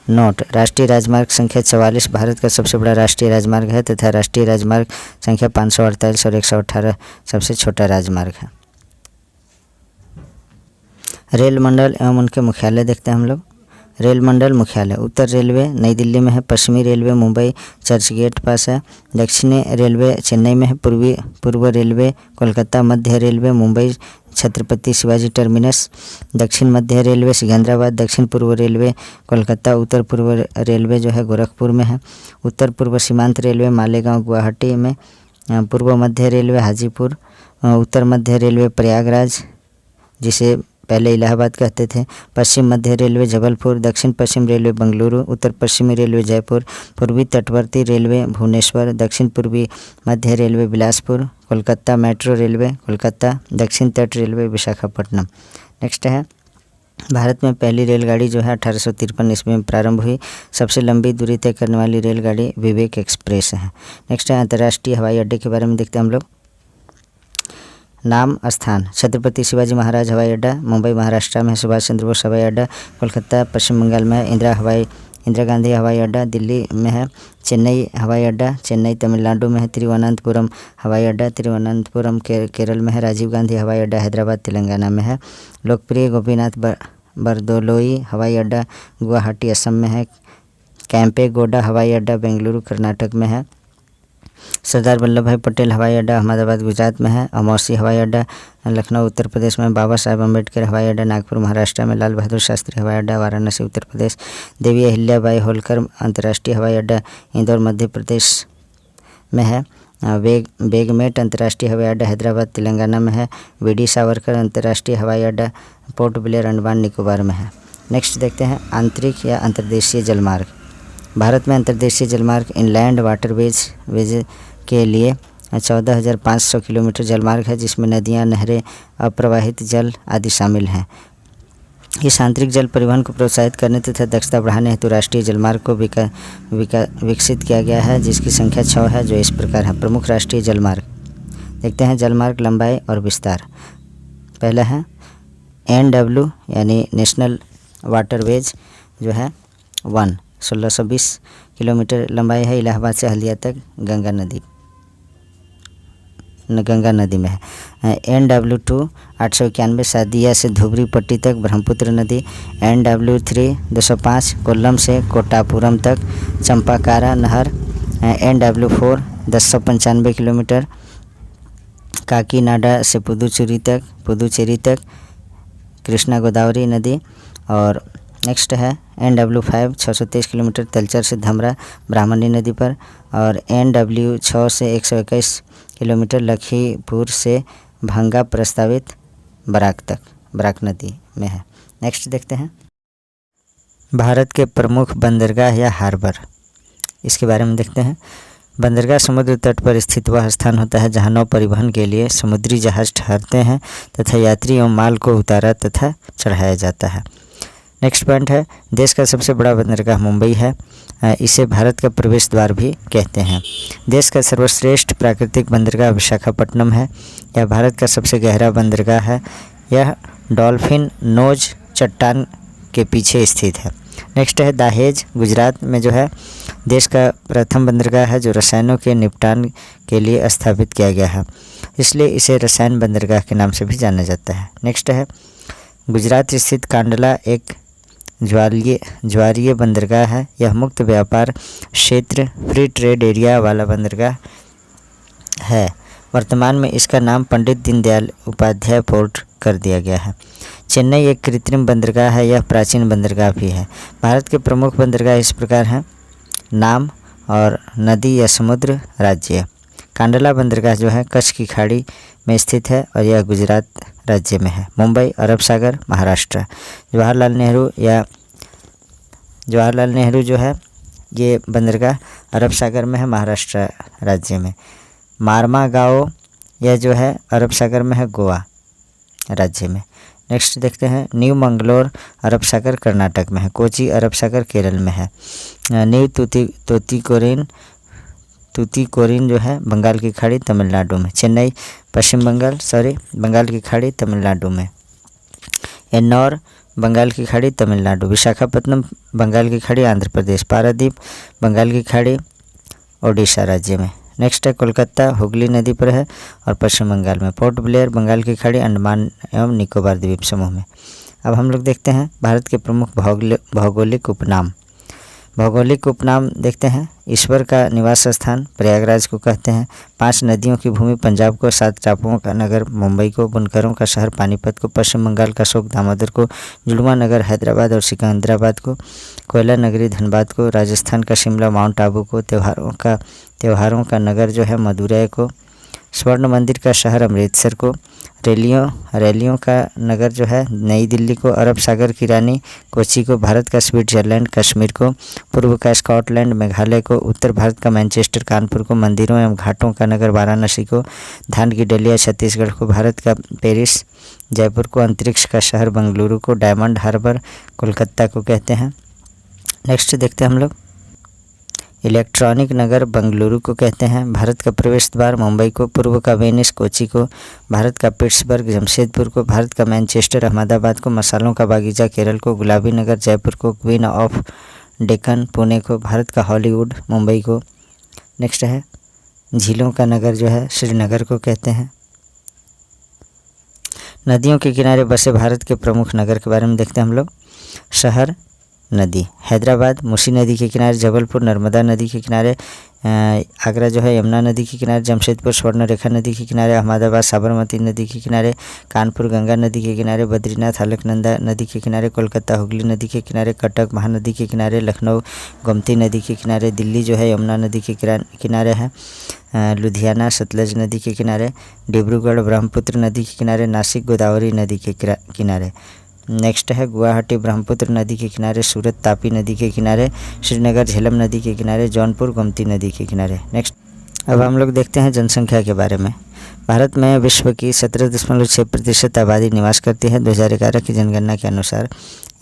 नोट राष्ट्रीय राजमार्ग संख्या 44 भारत का सबसे बड़ा राष्ट्रीय राजमार्ग है तथा राष्ट्रीय राजमार्ग संख्या 548 और 118 सबसे छोटा राजमार्ग है। रेल मंडल एवं उनके मुख्यालय देखते हैं हम लोग। रेल मंडल मुख्यालय उत्तर रेलवे नई दिल्ली में है। पश्चिमी रेलवे मुंबई चर्च गेट पास है। दक्षिणी रेलवे चेन्नई में है। पूर्व रेलवे कोलकाता। मध्य रेलवे मुंबई छत्रपति शिवाजी टर्मिनस। दक्षिण मध्य रेलवे सिकंदराबाद। दक्षिण पूर्व रेलवे कोलकाता। उत्तर पूर्व रेलवे जो है गोरखपुर में है। उत्तर पूर्व सीमांत रेलवे मालेगांव गुवाहाटी में। पूर्व मध्य रेलवे हाजीपुर। उत्तर मध्य रेलवे प्रयागराज जिसे पहले इलाहाबाद कहते थे। पश्चिम मध्य रेलवे जबलपुर। दक्षिण पश्चिम रेलवे बेंगलुरु। उत्तर पश्चिमी रेलवे जयपुर। पूर्वी तटवर्ती रेलवे भुवनेश्वर। दक्षिण पूर्वी मध्य railway Bilaspur. Kolkata metro railway Kolkata. दक्षिण तट रेलवे विशाखापट्टनम। नेक्स्ट है भारत में पहली रेलगाड़ी जो है 1853 ईस्वी में प्रारंभ हुई। सबसे लंबी दूरी तय करने वाली रेलगाड़ी विवेक एक्सप्रेस है। नेक्स्ट है अंतर्राष्ट्रीय हवाई अड्डे के बारे में देखते हैं हम लोग। नाम स्थान छत्रपति शिवाजी महाराज हवाई अड्डा मुंबई महाराष्ट्र में है। सुभाष चंद्र बोस हवाई अड्डा कोलकाता पश्चिम बंगाल में है। इंदिरा गांधी हवाई अड्डा दिल्ली में है। चेन्नई हवाई अड्डा चेन्नई तमिलनाडु में है। तिरुवनंतपुरम हवाई अड्डा तिरुवनंतपुरम केरल में है। राजीव गांधी हवाई अड्डा हैदराबाद तेलंगाना में है। लोकप्रिय गोपीनाथ बरदोलोई हवाई अड्डा गुवाहाटी असम में है। कैंपेगौड़ा हवाई अड्डा बेंगलुरु कर्नाटक में है। सरदार वल्लभ भाई पटेल हवाई अड्डा अहमदाबाद गुजरात में है। अमौसी हवाई अड्डा लखनऊ उत्तर प्रदेश में। बाबा साहेब अम्बेडकर हवाई अड्डा नागपुर महाराष्ट्र में। लाल बहादुर शास्त्री हवाई अड्डा वाराणसी उत्तर प्रदेश। देवी अहिल्याबाई होलकर अंतर्राष्ट्रीय हवाई अड्डा इंदौर मध्य प्रदेश में है। बेगमेट अंतर्राष्ट्रीय हवाई अड्डा हैदराबाद तेलंगाना में है। वीडी सावरकर अंतर्राष्ट्रीय हवाई अड्डा पोर्ट ब्लेयर अंडमान निकोबार में है। नेक्स्ट देखते हैं आंतरिक या अंतर्देशीय जलमार्ग। भारत में अंतर्देशीय जलमार्ग इनलैंड वाटरवेज के लिए 14,500 किलोमीटर जलमार्ग है जिसमें नदियां नहरें अप्रवाहित जल आदि शामिल हैं। इस आंतरिक जल परिवहन को प्रोत्साहित करने तथा दक्षता बढ़ाने हेतु राष्ट्रीय जलमार्ग को विकसित किया गया है जिसकी संख्या 6 है जो इस प्रकार है। प्रमुख राष्ट्रीय जलमार्ग देखते हैं। जलमार्ग लंबाई और विस्तार। पहला है NW यानी नेशनल वाटरवेज जो है 1620 किलोमीटर लंबाई है। इलाहाबाद से हल्दिया तक गंगा नदी में है। NW2 891 सादिया से धुबरी पट्टी तक ब्रह्मपुत्र नदी। NW3 205 कोल्लम से कोटापुरम तक चंपाकारा नहर। NW4 1095 किलोमीटर काकीनाडा से पुदुचेरी तक कृष्णा गोदावरी नदी। और नेक्स्ट है NW5 623 किलोमीटर तलचर से धमरा ब्राह्मणी नदी पर। और NW 6 से 121 किलोमीटर लखीमपुर से भंगा प्रस्तावित बराक नदी में है। नेक्स्ट देखते हैं भारत के प्रमुख बंदरगाह या हार्बर, इसके बारे में देखते हैं। बंदरगाह समुद्र तट पर स्थित वह स्थान होता है जहां नौ परिवहन के लिए समुद्री जहाज ठहरते हैं तथा यात्री एवं माल को उतारा तथा चढ़ाया जाता है। नेक्स्ट पॉइंट है देश का सबसे बड़ा बंदरगाह मुंबई है, इसे भारत का प्रवेश द्वार भी कहते हैं। देश का सर्वश्रेष्ठ प्राकृतिक बंदरगाह विशाखापट्टनम है, यह भारत का सबसे गहरा बंदरगाह है, यह डॉल्फिन नोज चट्टान के पीछे स्थित है। नेक्स्ट है दहेज गुजरात में जो है देश का प्रथम बंदरगाह है जो रसायनों के निपटान के लिए स्थापित किया गया है, इसलिए इसे रसायन बंदरगाह के नाम से भी जाना जाता है। नेक्स्ट है गुजरात स्थित कांडला एक ज्वारीय बंदरगाह है, यह मुक्त व्यापार क्षेत्र फ्री ट्रेड एरिया वाला बंदरगाह है। वर्तमान में इसका नाम पंडित दीनदयाल उपाध्याय पोर्ट कर दिया गया है। चेन्नई एक कृत्रिम बंदरगाह है, यह प्राचीन बंदरगाह भी है। भारत के प्रमुख बंदरगाह इस प्रकार हैं नाम और नदी या समुद्र राज्य। कांडला बंदरगाह जो है कच्छ की खाड़ी में स्थित है और यह गुजरात राज्य में है। मुंबई अरब सागर महाराष्ट्र। जवाहरलाल नेहरू जो है ये बंदरगाह अरब सागर में है, महाराष्ट्र राज्य में। मारमागाओ यह जो है अरब सागर में है, गोवा राज्य में। नेक्स्ट देखते हैं न्यू मंगलोर अरब सागर कर्नाटक में है, कोची अरब सागर केरल में है। न्यू तुतीकोरिन जो है बंगाल की खाड़ी तमिलनाडु में। चेन्नई बंगाल की खाड़ी तमिलनाडु में। एन्नौर बंगाल की खाड़ी तमिलनाडु। विशाखापट्टनम बंगाल की खाड़ी आंध्र प्रदेश। पारादीप बंगाल की खाड़ी ओडिशा राज्य में। नेक्स्ट है कोलकाता हुगली नदी पर है और पश्चिम बंगाल में। पोर्ट ब्लेयर बंगाल की खाड़ी अंडमान एवं निकोबार द्वीप समूह में। अब हम लोग देखते हैं भारत के प्रमुख भौगोलिक उपनाम देखते हैं। ईश्वर का निवास स्थान प्रयागराज को कहते हैं। 5 नदियों की भूमि पंजाब को, 7 टापुओं का नगर मुंबई को, बुनकरों का शहर पानीपत को, पश्चिम बंगाल का शोक दामोदर को, जुड़वा नगर हैदराबाद और सिकंदराबाद को, कोयला नगरी धनबाद को, राजस्थान का शिमला माउंट आबू को, त्योहारों का नगर जो है मदुरै को, स्वर्ण मंदिर का शहर अमृतसर को, रैलियों का नगर जो है नई दिल्ली को, अरब सागर की रानी कोची को, भारत का स्विट्जरलैंड कश्मीर को, पूर्व का स्कॉटलैंड मेघालय को, उत्तर भारत का मैनचेस्टर कानपुर को, मंदिरों एवं घाटों का नगर वाराणसी को, धान की डलिया छत्तीसगढ़ को, भारत का पेरिस जयपुर को, अंतरिक्ष का शहर बंगलुरु को, डायमंड हार्बर कोलकाता को कहते हैं। नेक्स्ट देखते हैं हम लोग इलेक्ट्रॉनिक नगर बंगलुरु को कहते हैं। भारत का प्रवेश द्वार मुंबई को, पूर्व का वेनिस कोची को, भारत का पिट्सबर्ग जमशेदपुर को, भारत का मैनचेस्टर अहमदाबाद को, मसालों का बागीचा केरल को, गुलाबी नगर जयपुर को, क्वीन ऑफ डेक्कन पुणे को, भारत का हॉलीवुड मुंबई को। नेक्स्ट है झीलों का नगर जो है श्रीनगर को कहते हैं। नदियों के किनारे बसे भारत के प्रमुख नगर के बारे में देखते हैं हम लोग। शहर नदी हैदराबाद, मूसी नदी के किनारे जबलपुर, नर्मदा नदी के किनारे आगरा जो है, यमुना नदी के किनारे जमशेदपुर, स्वर्ण रेखा नदी के किनारे अहमदाबाद, साबरमती नदी के किनारे कानपुर, गंगा नदी के किनारे बद्रीनाथ, अलकनंदा नदी के किनारे कोलकाता, हुगली नदी के किनारे कटक, महानदी के किनारे लखनऊ, गोमती नदी के किनारे दिल्ली जो है, यमुना नदी के किनारे है, लुधियाना सतलज नदी के किनारे, डिब्रूगढ़ ब्रह्मपुत्र नदी के किनारे, नासिक गोदावरी नदी के किनारे। नेक्स्ट है गुवाहाटी ब्रह्मपुत्र नदी के किनारे, सूरत तापी नदी के किनारे, श्रीनगर झेलम नदी के किनारे, जौनपुर गोमती नदी के किनारे। नेक्स्ट अब हम लोग देखते हैं जनसंख्या के बारे में। भारत में विश्व की 17.6% आबादी निवास करती है। 2011 की जनगणना के अनुसार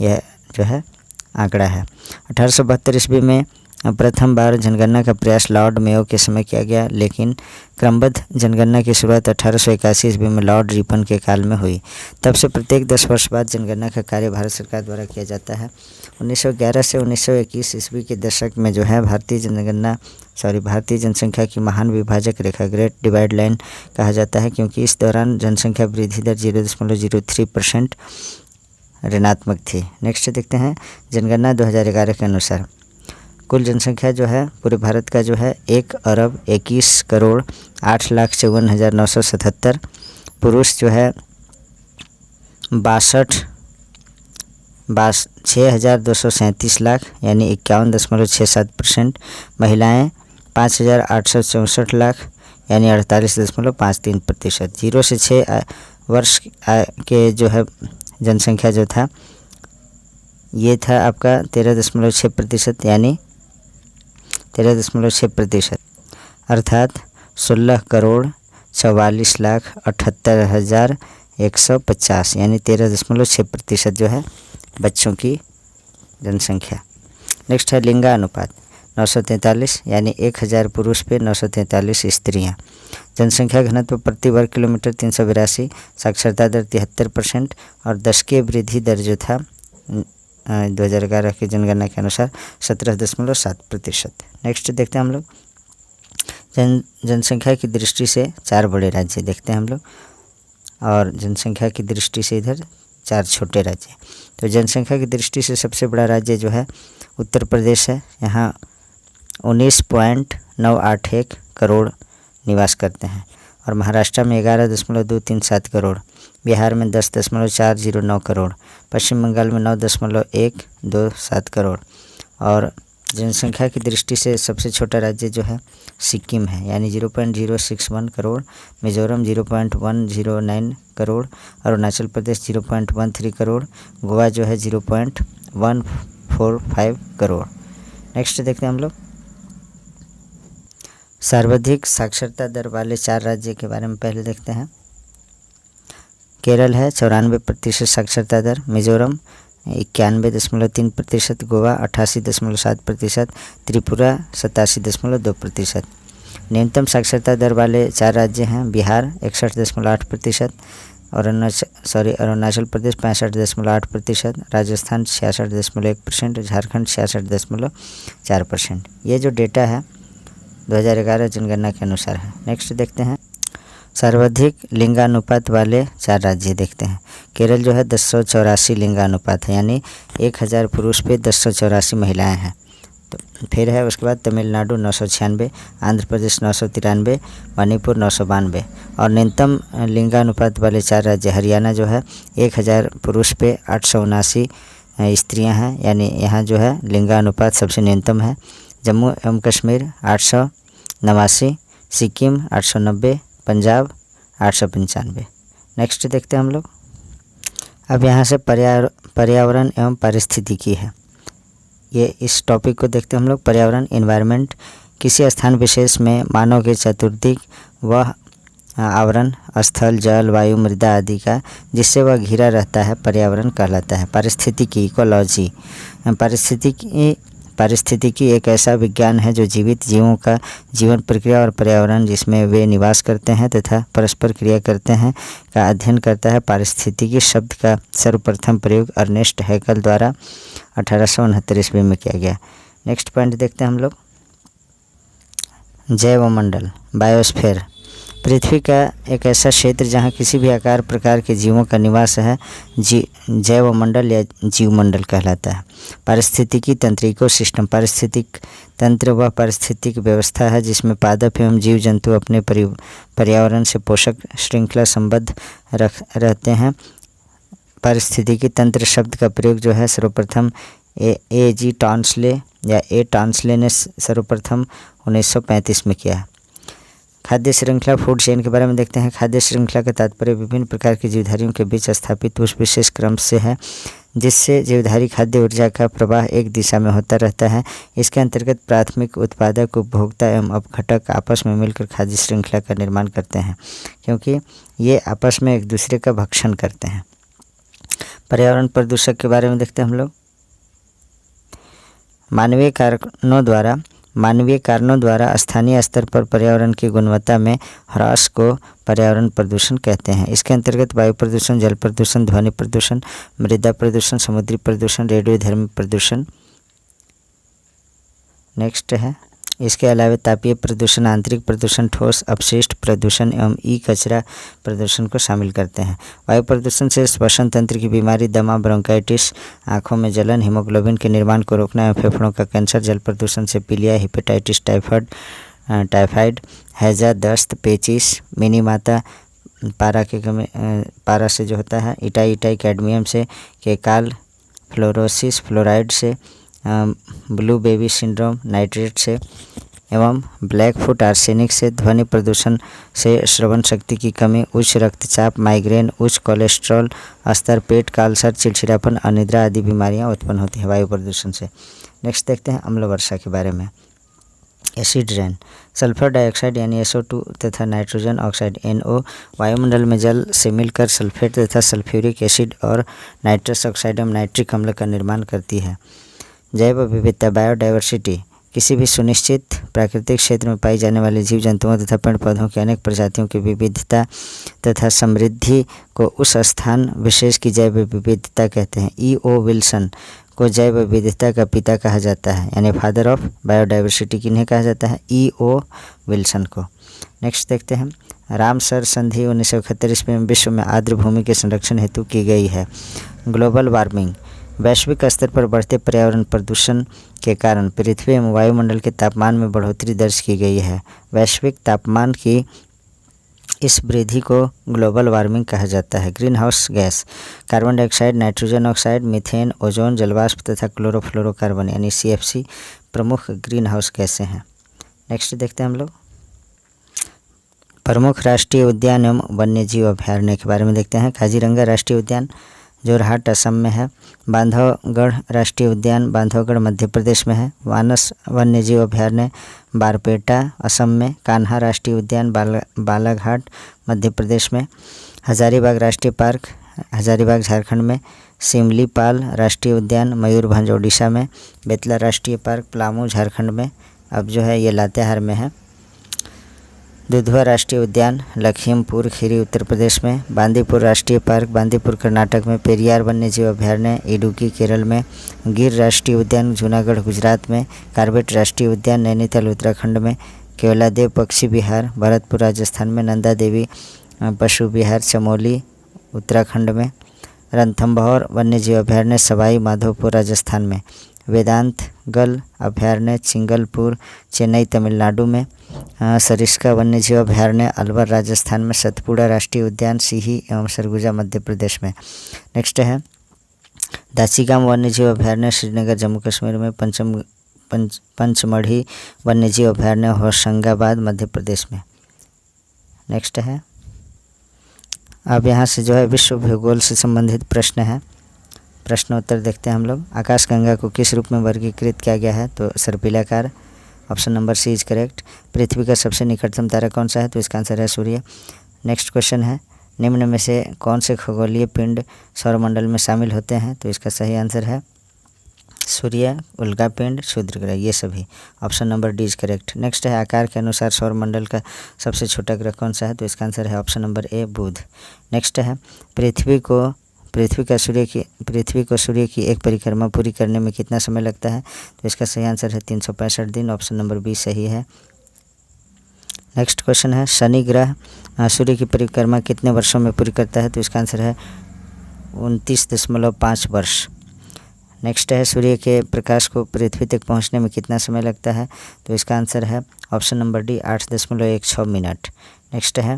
यह जो है आंकड़ा है। 1872 ईस्वी में प्रथम बार जनगणना का प्रयास लॉर्ड मेयो के समय किया गया, लेकिन क्रमबद्ध जनगणना की शुरुआत 1881 ईस्वी में लॉर्ड रिपन के काल में हुई। तब से प्रत्येक 10 वर्ष बाद जनगणना का कार्य भारत सरकार द्वारा किया जाता है। 1911 से 1921 ईस्वी के दशक में जो है भारतीय जनसंख्या की महान विभाजक रेखा ग्रेट डिवाइड लाइन कहा जाता है, क्योंकि इस दौरान जनसंख्या वृद्धि दर 0.03% ऋणात्मक थी। नेक्स्ट देखते हैं जनगणना 2011 के अनुसार कुल जनसंख्या जो है पूरे भारत का जो है 1,21,08,54,977। पुरुष जो है 6,237 लाख यानी 51.67%। महिलाएँ 5,864 लाख यानी 48.53%। 0 से 6 वर्ष के जो है जनसंख्या जो था ये था आपका 13.6% यानी 13.6%, अर्थात 16,44,78,150 यानी 13.6% जो है बच्चों की जनसंख्या। नेक्स्ट है लिंगानुपात 943 यानी 1000 पुरुष पे 943 स्त्रियाँ। जनसंख्या घनत्व प्रति वर्ग किलोमीटर 382, साक्षरता दर 73% और दशकीय वृद्धि दर जो था 2011 की जनगणना के अनुसार 17.7%। नेक्स्ट देखते हैं हम लोग जनसंख्या की दृष्टि से 4 बड़े राज्य देखते हैं हम लोग, और जनसंख्या की दृष्टि से इधर 4 छोटे राज्य। तो जनसंख्या की दृष्टि से सबसे बड़ा राज्य जो है उत्तर प्रदेश है। यहाँ 19.981 करोड़ निवास करते हैं, और महाराष्ट्र में 11.237 करोड़, बिहार में 10.409 करोड़, पश्चिम बंगाल में 9.127 करोड़, और जनसंख्या की दृष्टि से सबसे छोटा राज्य जो है सिक्किम है यानी 0.061 करोड़, मिजोरम 0.109 करोड़, अरुणाचल प्रदेश 0.13 करोड़, गोवा जो है 0.145 करोड़। नेक्स्ट देखते हैं हम लोग सर्वाधिक साक्षरता दर वाले 4 राज्य के बारे में पहले देखते हैं। केरल है 94% साक्षरता दर, मिजोरम 91.3%, गोवा 88.7%, त्रिपुरा 87.2%। न्यूनतम साक्षरता दर वाले 4 राज्य हैं बिहार 61.8%, अरुणाचल प्रदेश 65.8%, राजस्थान 66.1%, झारखंड 66.4%। ये जो डेटा है 2011 जनगणना के अनुसार है। नेक्स्ट देखते हैं सर्वाधिक लिंगानुपात वाले 4 राज्य देखते हैं। केरल जो है 1084 लिंगानुपात है यानी 1000 पुरुष पे 1084 महिलाएं हैं। तो फिर है उसके बाद तमिलनाडु 996, आंध्र प्रदेश 993, मणिपुर 992, और न्यूनतम लिंगानुपात वाले 4 राज्य हरियाणा जो है 1000 पुरुष पे 879 स्त्रियां हैं यानी यहाँ जो है लिंगानुपात सबसे न्यूनतम है। जम्मू एवं कश्मीर 889, सिक्किम 890, पंजाब 895। नेक्स्ट देखते हैं हम लोग अब यहाँ से पर्यावरण एवं पारिस्थितिकी है। ये इस टॉपिक को देखते हैं हम लोग। पर्यावरण एनवायरनमेंट किसी स्थान विशेष में मानव के चतुर्दिक वह आवरण स्थल, जल, वायु, मृदा आदि का जिससे वह घिरा रहता है पर्यावरण कहलाता है। पारिस्थितिकी इकोलॉजी पारिस्थितिकी एक ऐसा विज्ञान है जो जीवित जीवों का जीवन प्रक्रिया और पर्यावरण जिसमें वे निवास करते हैं तथा परस्पर क्रिया करते हैं का अध्ययन करता है। पारिस्थितिकी शब्द का सर्वप्रथम प्रयोग अर्नेस्ट हैकल द्वारा 1869 ईस्वी में किया गया। नेक्स्ट पॉइंट देखते हैं हम लोग जैवमंडल बायोस्फीयर पृथ्वी का एक ऐसा क्षेत्र जहाँ किसी भी आकार प्रकार के जीवों का निवास है जैवमंडल या जीवमंडल कहलाता है। पारिस्थितिकी तंत्र इकोसिस्टम पारिस्थितिक तंत्र वह पारिस्थितिक व्यवस्था है जिसमें पादप एवं जीव जंतु अपने पर्यावरण से पोषक श्रृंखला संबद्ध रहते हैं। पारिस्थितिकी तंत्र शब्द का प्रयोग जो है सर्वप्रथम ए टॉन्सले ने सर्वप्रथम 1935 में किया है। खाद्य श्रृंखला फूड चेन के बारे में देखते हैं। खाद्य श्रृंखला का तात्पर्य विभिन्न प्रकार के जीवधारियों के बीच स्थापित उस विशेष क्रम से है जिससे जीवधारी खाद्य ऊर्जा का प्रवाह एक दिशा में होता रहता है। इसके अंतर्गत प्राथमिक उत्पादक उपभोक्ता एवं अपघटक आपस में मिलकर खाद्य श्रृंखला का निर्माण करते हैं क्योंकि ये आपस में एक दूसरे का भक्षण करते हैं। पर्यावरण प्रदूषक के बारे में देखते हैं हम लोग। मानवीय कारणों द्वारा स्थानीय स्तर पर पर्यावरण की गुणवत्ता में ह्रास को पर्यावरण प्रदूषण कहते हैं। इसके अंतर्गत वायु प्रदूषण, जल प्रदूषण, ध्वनि प्रदूषण, मृदा प्रदूषण, समुद्री प्रदूषण, रेडियोधर्मी प्रदूषण। नेक्स्ट है इसके अलावा तापीय प्रदूषण, आंतरिक प्रदूषण, ठोस अपशिष्ट प्रदूषण एवं ई कचरा प्रदूषण को शामिल करते हैं। वायु प्रदूषण से श्वसन तंत्र की बीमारी, दमा, ब्रोंकाइटिस, आँखों में जलन, हीमोग्लोबिन के निर्माण को रोकना एवं फेफड़ों का कैंसर, जल प्रदूषण से पीलिया, हेपेटाइटिस, टाइफाइड, हैजा, दस्त, पेचिश, मिनी माता, पारा के कमी, पारा से जो होता है, इटाई, कैडमियम से, केकाल, फ्लोरोसिस, फ्लोराइड से, ब्लू बेबी सिंड्रोम, नाइट्रेट से एवं ब्लैक फुट, आर्सेनिक से, ध्वनि प्रदूषण से श्रवण शक्ति की कमी, उच्च रक्तचाप, माइग्रेन, उच्च कोलेस्ट्रॉल स्तर, पेट का अल्सर, चिड़चिड़ापन, अनिद्रा आदि बीमारियां उत्पन्न होती हैं वायु प्रदूषण से। नेक्स्ट देखते हैं अम्ल वर्षा के बारे में। एसिड रेन, सल्फर डाइऑक्साइड यानी SO2 तथा नाइट्रोजन ऑक्साइड NO वायुमंडल में जल से मिलकर सल्फेट तथा सल्फ्यूरिक एसिड और नाइट्रस ऑक्साइड एवं नाइट्रिक अम्ल का निर्माण करती है। जैव विविधता, बायोडाइवर्सिटी, किसी भी सुनिश्चित प्राकृतिक क्षेत्र में पाई जाने वाले जीव जंतुओं तथा पेड़ पौधों की अनेक प्रजातियों की विविधता तथा समृद्धि को उस स्थान विशेष की जैव विविधता कहते हैं। E.O. विल्सन को जैव विविधता का पिता कहा जाता है, यानी फादर ऑफ बायोडाइवर्सिटी किन्हें कहा जाता है? E.O. विल्सन को। नेक्स्ट देखते हैं रामसर संधि 1971 ईस्वी में विश्व में आर्द्र भूमि के संरक्षण हेतु की गई है। ग्लोबल वार्मिंग, वैश्विक स्तर पर बढ़ते पर्यावरण प्रदूषण के कारण पृथ्वी एवं वायुमंडल के तापमान में बढ़ोतरी दर्ज की गई है। वैश्विक तापमान की इस वृद्धि को ग्लोबल वार्मिंग कहा जाता है। Green house gas, carbon dioxide, nitrogen oxide, methane, ozone, जलवाष्प तथा क्लोरोफ्लोरोकार्बन यानी CFC प्रमुख ग्रीन हाउस गैसें हैं। नेक्स्ट देखते हैं हम लोग प्रमुख राष्ट्रीय उद्यान एवं वन्यजीव अभयारण्य के बारे में देखते हैं। काजीरंगा राष्ट्रीय उद्यान जोरहाट असम में है। बांधवगढ़ राष्ट्रीय उद्यान बांधवगढ़ मध्य प्रदेश में है। मानस वन्यजीव अभयारण्य बारपेटा असम में। कान्हा राष्ट्रीय उद्यान बालाघाट मध्य प्रदेश में। हजारीबाग राष्ट्रीय पार्क हजारीबाग झारखंड में। सिमलीपाल राष्ट्रीय उद्यान मयूरभंज ओडिशा में। बेतला राष्ट्रीय पार्क पलामू झारखंड में, अब जो है ये लातेहार में है। दुधवा राष्ट्रीय उद्यान लखीमपुर खीरी उत्तर प्रदेश में। बांदीपुर राष्ट्रीय पार्क बांदीपुर कर्नाटक में। पेरियार वन्यजीव अभयारण्य इडुक्की केरल में। गिर राष्ट्रीय उद्यान जूनागढ़ गुजरात में। कार्बेट राष्ट्रीय उद्यान नैनीताल उत्तराखंड में। केवलादेव पक्षी विहार भरतपुर राजस्थान में। नंदा देवी पशु विहार चमोली उत्तराखंड में। रणथंभौर वन्यजीव अभयारण्य सवाई माधोपुर राजस्थान में। वेदांत गल अभयारण्य चिंगलपुर चेन्नई तमिलनाडु में। सरिस्का वन्यजीव अभयारण्य अलवर राजस्थान में। सतपुड़ा राष्ट्रीय उद्यान सीही एवं सरगुजा मध्य प्रदेश में। नेक्स्ट है दासीगाम वन्यजीव अभयारण्य श्रीनगर जम्मू कश्मीर में। पंचमढ़ी वन्यजीव अभयारण्य होशंगाबाद मध्य प्रदेश में। नेक्स्ट है अब यहाँ से जो है विश्व भूगोल से संबंधित प्रश्न है, प्रश्नोत्तर देखते हैं हम लोग। आकाशगंगा को किस रूप में वर्गीकृत किया गया है? तो सर्पिलाकार, option number C is correct. पृथ्वी का सबसे निकटतम तारा कौन सा है? तो इसका आंसर है सूर्य। नेक्स्ट क्वेश्चन है निम्न में से कौन से खगोलीय पिंड सौरमंडल में शामिल होते हैं? तो इसका सही आंसर है सूर्य, उल्का पिंड, क्षुद्र ग्रह, ये सभी। Option number D is correct. Next है आकार के अनुसार सौरमंडल का सबसे छोटा ग्रह कौन सा है? तो इसका आंसर है option number A Budh. Next है पृथ्वी को सूर्य की एक परिक्रमा पूरी करने में कितना समय लगता है? तो इसका सही आंसर है 365 दिन। ऑप्शन नंबर बी सही है। नेक्स्ट क्वेश्चन है शनि ग्रह सूर्य की परिक्रमा कितने वर्षों में पूरी करता है? तो इसका आंसर है 29.5 वर्ष। नेक्स्ट है सूर्य के प्रकाश को पृथ्वी तक पहुंचने में कितना समय लगता है? तो इसका आंसर है option number D 8.16 minute. Next है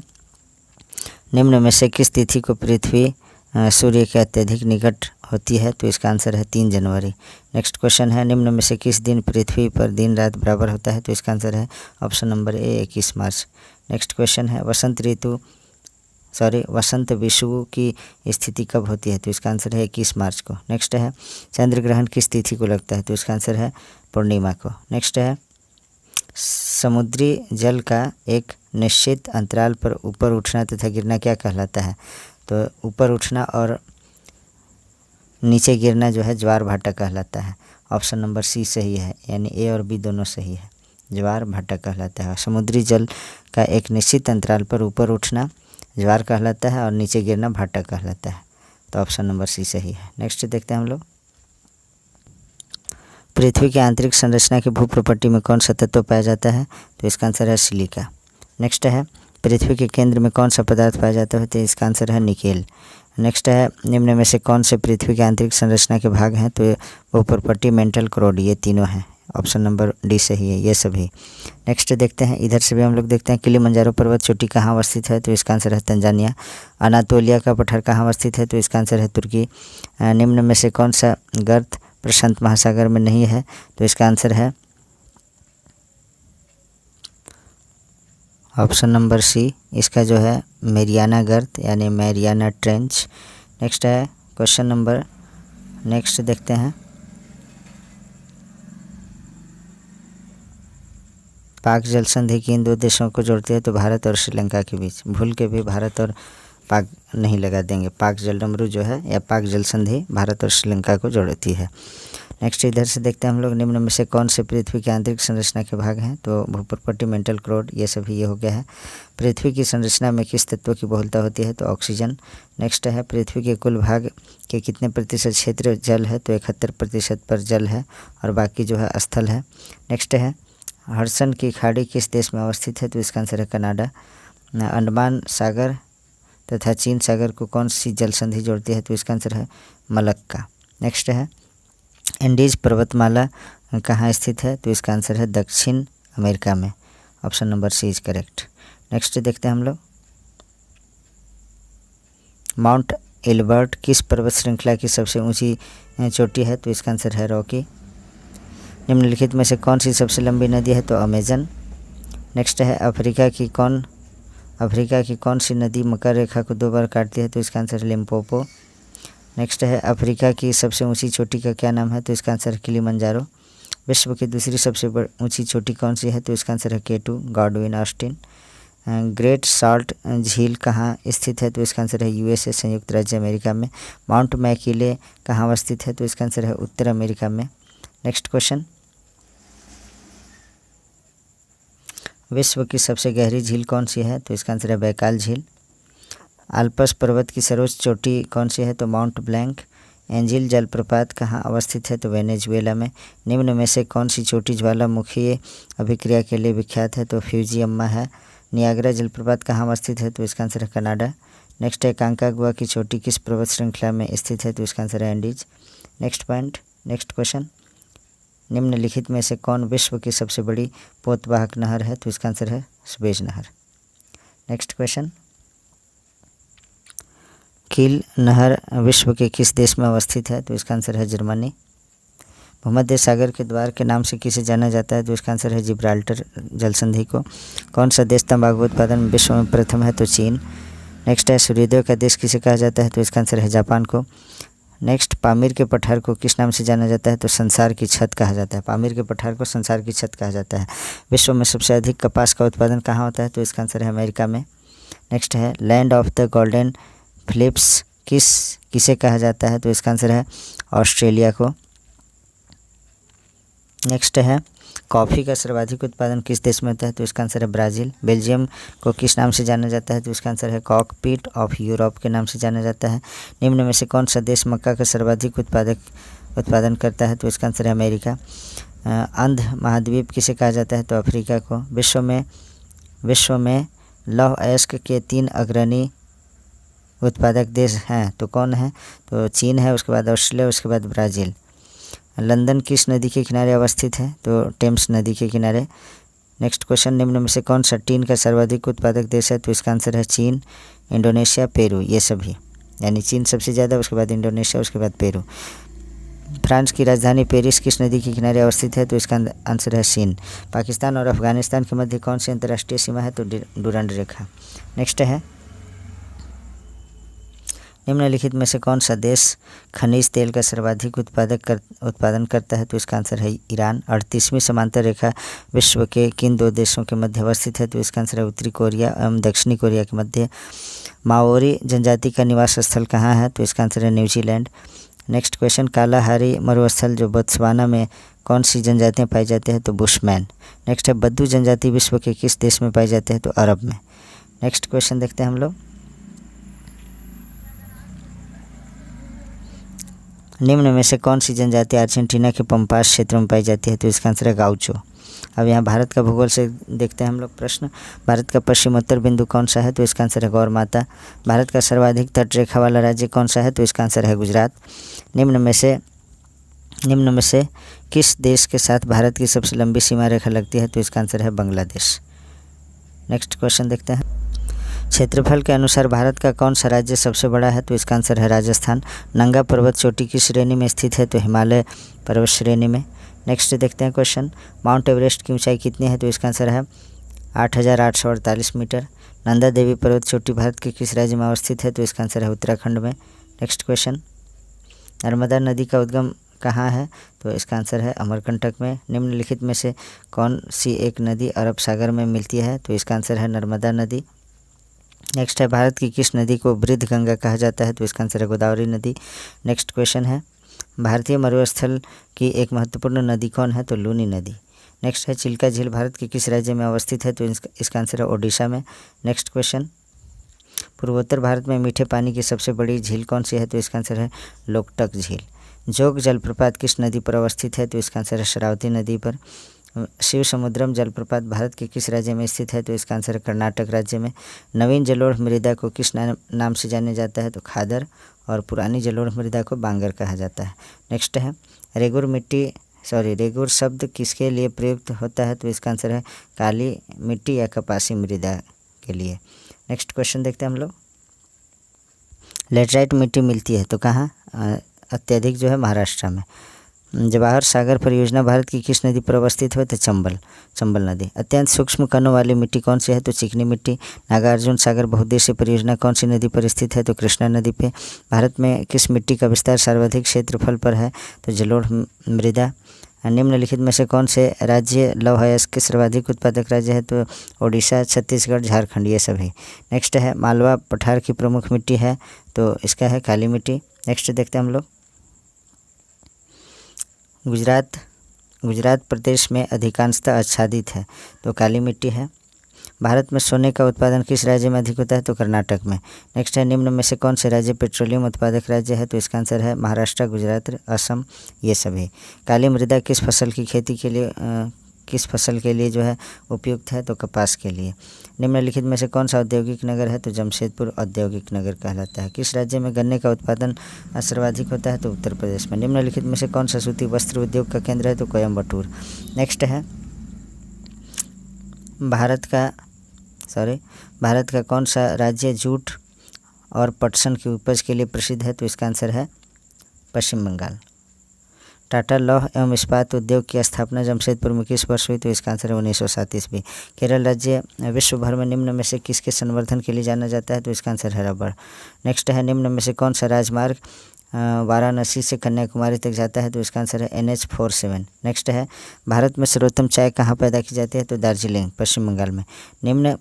निम्न में से किस तिथि को पृथ्वी सूर्य के अत्यधिक निकट होती है? तो इसका आंसर है 3 जनवरी। नेक्स्ट क्वेश्चन है निम्न में से किस दिन पृथ्वी पर दिन रात बराबर होता है? तो इसका आंसर है ऑप्शन नंबर ए 21 मार्च। नेक्स्ट क्वेश्चन है वसंत विषुवु की स्थिति कब होती है? तो इसका आंसर है 21 मार्च को। नेक्स्ट है चंद्र ग्रहण किस तिथि को लगता है? तो इसका आंसर है पूर्णिमा को। नेक्स्ट है समुद्री जल का एक निश्चित अंतराल पर ऊपर उठना तथा गिरना क्या कहलाता है? तो ऊपर उठना और नीचे गिरना जो है ज्वार भाटा कहलाता है। ऑप्शन नंबर सी सही है, यानी ए और बी दोनों सही है, ज्वार भाटा कहलाता है। समुद्री जल का एक निश्चित अंतराल पर ऊपर उठना ज्वार कहलाता है और नीचे गिरना भाटा कहलाता है। तो ऑप्शन नंबर सी सही है। नेक्स्ट देखते हैं हम लोग पृथ्वी की आंतरिक संरचना की भू प्रॉपर्टी में कौन सा तत्व पाया जाता है? तो इसका आंसर है सिलिका। नेक्स्ट है पृथ्वी के केंद्र में कौन सा पदार्थ पाया जाता है? तो इसका आंसर है निकेल। नेक्स्ट है निम्न में से कौन से पृथ्वी की आंतरिक संरचना के भाग हैं? तो वो प्रॉपर्टी मेंटल क्रोड, ये तीनों हैं। ऑप्शन नंबर डी सही है ये सभी। नेक्स्ट देखते हैं, इधर से भी हम लोग देखते हैं किलिमंजारो पर्वत चोटी कहाँ अवस्थित है? तो इसका आंसर है तंजानिया। अनातोलिया का पठार कहाँ अवस्थित है? तो इसका आंसर है तुर्की। निम्न में से कौन सा गर्त प्रशांत महासागर में नहीं है? तो इसका आंसर है ऑप्शन नंबर सी, इसका जो है मेरियाना गर्त यानी मेरियाना ट्रेंच। नेक्स्ट है क्वेश्चन नंबर, नेक्स्ट देखते हैं, पाक जल संधि किन दो देशों को जोड़ती है? तो भारत और श्रीलंका के बीच। भूल के भी भारत और पाक नहीं लगा देंगे। पाक जल डमरू जो है या पाक जल संधि भारत और श्रीलंका को जोड़ती है। नेक्स्ट इधर से देखते हैं हम लोग, निम्न में से कौन से पृथ्वी की आंतरिक संरचना के भाग हैं? तो भू प्रॉपर्टी मेंटल क्रोड, ये सभी ये हो गया है। पृथ्वी की संरचना में किस तत्व की बहुलता होती है? तो ऑक्सीजन। नेक्स्ट है पृथ्वी के कुल भाग के कितने प्रतिशत क्षेत्र जल है? तो 71% पर जल है और बाकी जो है स्थल है। नेक्स्ट है हडसन की खाड़ी किस देश में अवस्थित है? तो इसका आंसर है कनाडा। अंडमान सागर तथा चीन सागर को कौन सी जल संधि जोड़ती है? तो इसका आंसर है मलक्का। नेक्स्ट है एंडीज पर्वतमाला कहाँ स्थित है? तो इसका आंसर है दक्षिण अमेरिका में। Option number C is correct. Next देखते हैं हम लोग, माउंट एल्बर्ट किस पर्वत श्रृंखला की सबसे ऊंची चोटी है? तो इसका आंसर है रॉकी। निम्नलिखित में से कौन सी सबसे लंबी नदी है? तो अमेजन। नेक्स्ट है अफ्रीका की कौन सी नदी मकर रेखा को 2 बार काटती है? तो इसका आंसर है लिम्पोपो। नेक्स्ट है अफ्रीका की सबसे ऊंची चोटी का क्या नाम है? तो इसका आंसर है किलिमंजारो। विश्व की दूसरी सबसे ऊंची चोटी कौन सी है? तो इसका आंसर है केटू, गॉडविन ऑस्टिन। ग्रेट सॉल्ट झील कहाँ स्थित है? तो इसका आंसर है यूएसए, संयुक्त राज्य अमेरिका में। माउंट मैकिले कहाँ अवस्थित है? तो इसका आंसर है उत्तर अमेरिका में। नेक्स्ट क्वेश्चन, विश्व की सबसे गहरी झील कौन सी है? तो इसका आंसर है बैकाल झील। आल्पस पर्वत की सर्वोच्च चोटी कौन सी है? तो माउंट ब्लैंक। एंजिल जलप्रपात कहाँ अवस्थित है? तो वेनेजुएला में। निम्न में से कौन सी चोटी ज्वालामुखीय अभिक्रिया के लिए विख्यात है? तो फ्यूजियम्मा है। नियाग्रा जलप्रपात कहाँ अवस्थित है? तो इसका आंसर है कनाडा। नेक्स्ट है कांकागुआ की चोटी किस पर्वत श्रृंखला में स्थित है? तो इसका आंसर है Andes. Next point, next question, निम्नलिखित में से कौन विश्व की सबसे बड़ी पोतवाहक नहर है? तो इसका आंसर है सुएज नहर। नेक्स्ट क्वेश्चन, कील नहर विश्व के किस देश में अवस्थित है? तो इसका आंसर है जर्मनी। भूमध्य सागर के द्वार के नाम से किसे जाना जाता है? तो इसका आंसर है जिब्राल्टर जल संधि को। कौन सा देश तंबाकू उत्पादन में विश्व में प्रथम है? तो चीन। नेक्स्ट है सूर्योदय का देश किसे कहा जाता है? तो इसका आंसर है जापान को। नेक्स्ट, पामीर के पठार को किस नाम से जाना जाता है? तो संसार की छत कहा जाता है। पामीर के पठार को संसार की छत कहा जाता है। विश्व में सबसे अधिक कपास का उत्पादन कहाँ होता है? तो इसका आंसर है अमेरिका में। नेक्स्ट है land of the golden fleece किसे कहा जाता है? तो इसका आंसर है ऑस्ट्रेलिया को। नेक्स्ट है कॉफ़ी का सर्वाधिक उत्पादन किस देश में होता है? तो इसका आंसर है ब्राज़ील। बेल्जियम को किस नाम से जाना जाता है? तो इसका आंसर है कॉकपिट ऑफ यूरोप के नाम से जाना जाता है। निम्न में से कौन सा देश मक्का का सर्वाधिक उत्पादन करता है? तो इसका आंसर है अमेरिका। अंध महाद्वीप किसे कहा जाता है? तो अफ्रीका को। विश्व में लौह अयस्क के 3 अग्रणी उत्पादक देश हैं, तो कौन है? तो चीन है, उसके बाद ऑस्ट्रेलिया, उसके बाद ब्राज़ील। लंदन किस नदी के किनारे अवस्थित है? तो टेम्स नदी के किनारे। नेक्स्ट क्वेश्चन, निम्न में से कौन सा टीन का सर्वाधिक उत्पादक देश है? तो इसका आंसर है चीन, इंडोनेशिया, पेरू, ये सभी। यानी चीन सबसे ज़्यादा, उसके बाद इंडोनेशिया, उसके बाद पेरू। फ्रांस की राजधानी पेरिस किस नदी के किनारे अवस्थित है? तो इसका आंसर है सीन। पाकिस्तान और अफगानिस्तान के मध्य कौन सी अंतर्राष्ट्रीय सीमा है? तो डुरांड रेखा। नेक्स्ट है निम्नलिखित में से कौन सा देश खनिज तेल का सर्वाधिक उत्पादन करता है? तो इसका आंसर है ईरान। 38वीं समांतर रेखा विश्व के किन 2 देशों के मध्य अवस्थित है? तो इसका आंसर है उत्तरी कोरिया एवं दक्षिणी कोरिया के मध्य। माओरी जनजाति का निवास स्थल कहाँ है? तो इसका आंसर है न्यूजीलैंड। नेक्स्ट क्वेश्चन, कालाहारी मरुस्थल जो बोत्सवाना में कौन सी जनजातियाँ पाई जाती हैं? तो बुशमैन। नेक्स्ट है बद्दू जनजाति विश्व के किस देश में पाई जाते हैं? तो अरब में। नेक्स्ट क्वेश्चन देखते हैं हम लोग, निम्न में से कौन सी जनजाति अर्जेंटीना के पंपास क्षेत्र में पाई जाती है? तो इसका आंसर है गाउचो। अब यहाँ भारत का भूगोल से देखते हैं हम लोग प्रश्न। भारत का पश्चिमोत्तर बिंदु कौन सा है? तो इसका आंसर है गौर माता। भारत का सर्वाधिक तट रेखा वाला राज्य कौन सा है? तो इसका आंसर है गुजरात। निम्न में से किस देश के साथ भारत की सबसे लंबी सीमा रेखा लगती है? तो इसका आंसर है बांग्लादेश। नेक्स्ट क्वेश्चन देखते हैं। क्षेत्रफल के अनुसार भारत का कौन सा राज्य सबसे बड़ा है? तो इसका आंसर है राजस्थान। नंगा पर्वत चोटी की श्रेणी में स्थित है? तो हिमालय पर्वत श्रेणी में। नेक्स्ट देखते हैं क्वेश्चन। माउंट एवरेस्ट की ऊंचाई कितनी है? तो इसका आंसर है 8,848 मीटर। नंदा देवी पर्वत चोटी भारत के किस राज्य में अवस्थित है? तो इसका आंसर है उत्तराखंड में। Next question. नर्मदा नदी का उद्गम कहाँ है? तो इसका आंसर है अमरकंटक में। निम्नलिखित में से कौन सी एक नदी अरब सागर में मिलती है? तो इसका आंसर है नर्मदा नदी। नेक्स्ट है, भारत की किस नदी को वृद्ध गंगा कहा जाता है? तो इसका आंसर है गोदावरी नदी। नेक्स्ट क्वेश्चन है, भारतीय मरुस्थल की एक महत्वपूर्ण नदी कौन है? तो लूनी नदी। नेक्स्ट है, चिल्का झील भारत के किस राज्य में अवस्थित है? तो इसका आंसर है ओडिशा में। नेक्स्ट क्वेश्चन, पूर्वोत्तर भारत में मीठे पानी की सबसे बड़ी झील कौन सी है? तो इसका आंसर है लोकटक झील। जोग जलप्रपात किस नदी पर अवस्थित है? तो इसका आंसर है शरावती नदी पर। शिव समुद्रम जलप्रपात भारत के किस राज्य में स्थित है? तो इसका आंसर है कर्नाटक राज्य में। नवीन जलोढ़ मृदा को किस नाम से जाने जाता है? तो खादर। और पुरानी जलोढ़ मृदा को बांगर कहा जाता है। नेक्स्ट है, रेगुर शब्द किसके लिए प्रयुक्त होता है? तो इसका आंसर है काली मिट्टी या कपासी मृदा के लिए। नेक्स्ट क्वेश्चन देखते हैं हम लोग। लेटराइट मिट्टी मिलती है तो कहाँ? अत्यधिक जो है महाराष्ट्र में। जवाहर सागर परियोजना भारत की किस नदी पर अवस्थित है? तो चंबल नदी। अत्यंत सूक्ष्म कणों वाली मिट्टी कौन सी है? तो चिकनी मिट्टी। नागार्जुन सागर बहुउद्देशीय परियोजना कौन सी नदी पर स्थित है? तो कृष्णा नदी पे। भारत में किस मिट्टी का विस्तार सर्वाधिक क्षेत्रफल पर है? तो जलोढ़ मृदा। निम्नलिखित में से कौन से राज्य लौह अयस्क के सर्वाधिक उत्पादक राज्य है? तो ओडिशा, छत्तीसगढ़, झारखंड ये सभी। नेक्स्ट है, मालवा पठार की प्रमुख मिट्टी है? तो इसका है काली मिट्टी। नेक्स्ट देखते हैं हम लोग। गुजरात प्रदेश में अधिकांशतः आच्छादित है तो काली मिट्टी है। भारत में सोने का उत्पादन किस राज्य में अधिक होता है? तो कर्नाटक में। नेक्स्ट है, निम्न में से कौन से राज्य पेट्रोलियम उत्पादक राज्य है? तो इसका आंसर है महाराष्ट्र, गुजरात, असम ये सभी। काली मृदा किस फसल की खेती के लिए किस फसल के लिए जो है उपयुक्त है? तो कपास के लिए। निम्नलिखित में से कौन सा औद्योगिक नगर है? तो जमशेदपुर औद्योगिक नगर कहलाता है। किस राज्य में गन्ने का उत्पादन सर्वाधिक होता है? तो उत्तर प्रदेश में। निम्नलिखित में से कौन सा सूती वस्त्र उद्योग का केंद्र है? तो कोयम्बटूर। नेक्स्ट है, भारत का कौन सा राज्य जूट और पटसन की उपज के लिए प्रसिद्ध है? तो इसका आंसर है पश्चिम बंगाल। टाटा लौह एवं इस्पात उद्योग की स्थापना जमशेदपुर में किस वर्ष हुई? तो इसका आंसर है 1907 ईस्वी। केरल राज्य विश्व भर में निम्न में से किसके संवर्धन के लिए जाना जाता है? तो इसका आंसर है रबड़। नेक्स्ट है, निम्न में से कौन सा राजमार्ग वाराणसी से कन्याकुमारी तक जाता है? तो इसका आंसर है NH47। नेक्स्ट है, भारत में सर्वोत्तम चाय कहाँ पैदा की जाती है? तो दार्जिलिंग, पश्चिम बंगाल में। निम्न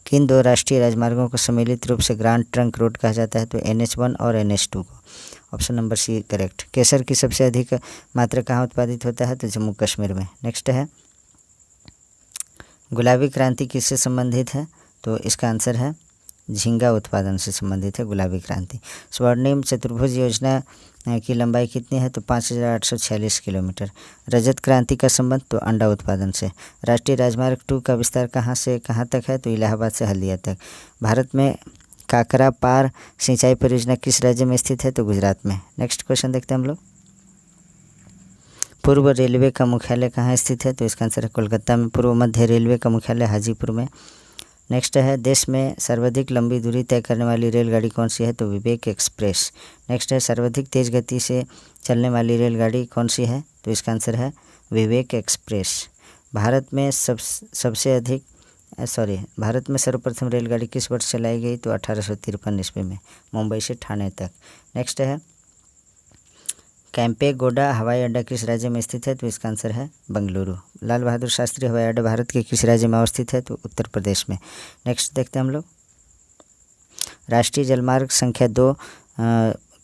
किन दो राष्ट्रीय राजमार्गों को सम्मिलित रूप से ग्रांड ट्रंक रोड कहा जाता है? तो NH1 और NH2 को। Option number C correct. केसर की सबसे अधिक मात्रा कहाँ उत्पादित होता है? तो जम्मू कश्मीर में। नेक्स्ट है, गुलाबी क्रांति किससे संबंधित है? तो इसका आंसर है झींगा उत्पादन से संबंधित है गुलाबी क्रांति। स्वर्णिम चतुर्भुज योजना की लंबाई कितनी है? तो 5,846 किलोमीटर। रजत क्रांति का संबंध? तो अंडा उत्पादन से। राष्ट्रीय राजमार्ग 2 का विस्तार कहाँ से कहाँ तक है? तो इलाहाबाद से हल्दिया तक। भारत में काकरा पार सिंचाई परियोजना किस राज्य में स्थित है? तो गुजरात में। नेक्स्ट क्वेश्चन देखते हैं हम लोग। पूर्व रेलवे का मुख्यालय कहाँ स्थित है? तो इसका आंसर है कोलकाता में। पूर्व मध्य रेलवे का मुख्यालय हाजीपुर में। नेक्स्ट है, देश में सर्वाधिक लंबी दूरी तय करने वाली रेलगाड़ी कौन सी है? तो विवेक एक्सप्रेस। नेक्स्ट है, सर्वाधिक तेज़ गति से चलने वाली रेलगाड़ी कौन सी है? तो इसका आंसर है विवेक एक्सप्रेस। भारत में सर्वप्रथम रेलगाड़ी किस वर्ष चलाई गई? तो 1853 ईस्वी में, मुंबई से ठाणे तक। नेक्स्ट है, कैंपेगौड़ा हवाई अड्डा किस राज्य में स्थित है? तो इसका आंसर है बेंगलुरु। लाल बहादुर शास्त्री हवाई अड्डा भारत के किस राज्य में अवस्थित है? तो उत्तर प्रदेश में। नेक्स्ट देखते हैं हम लोग। राष्ट्रीय जलमार्ग संख्या 2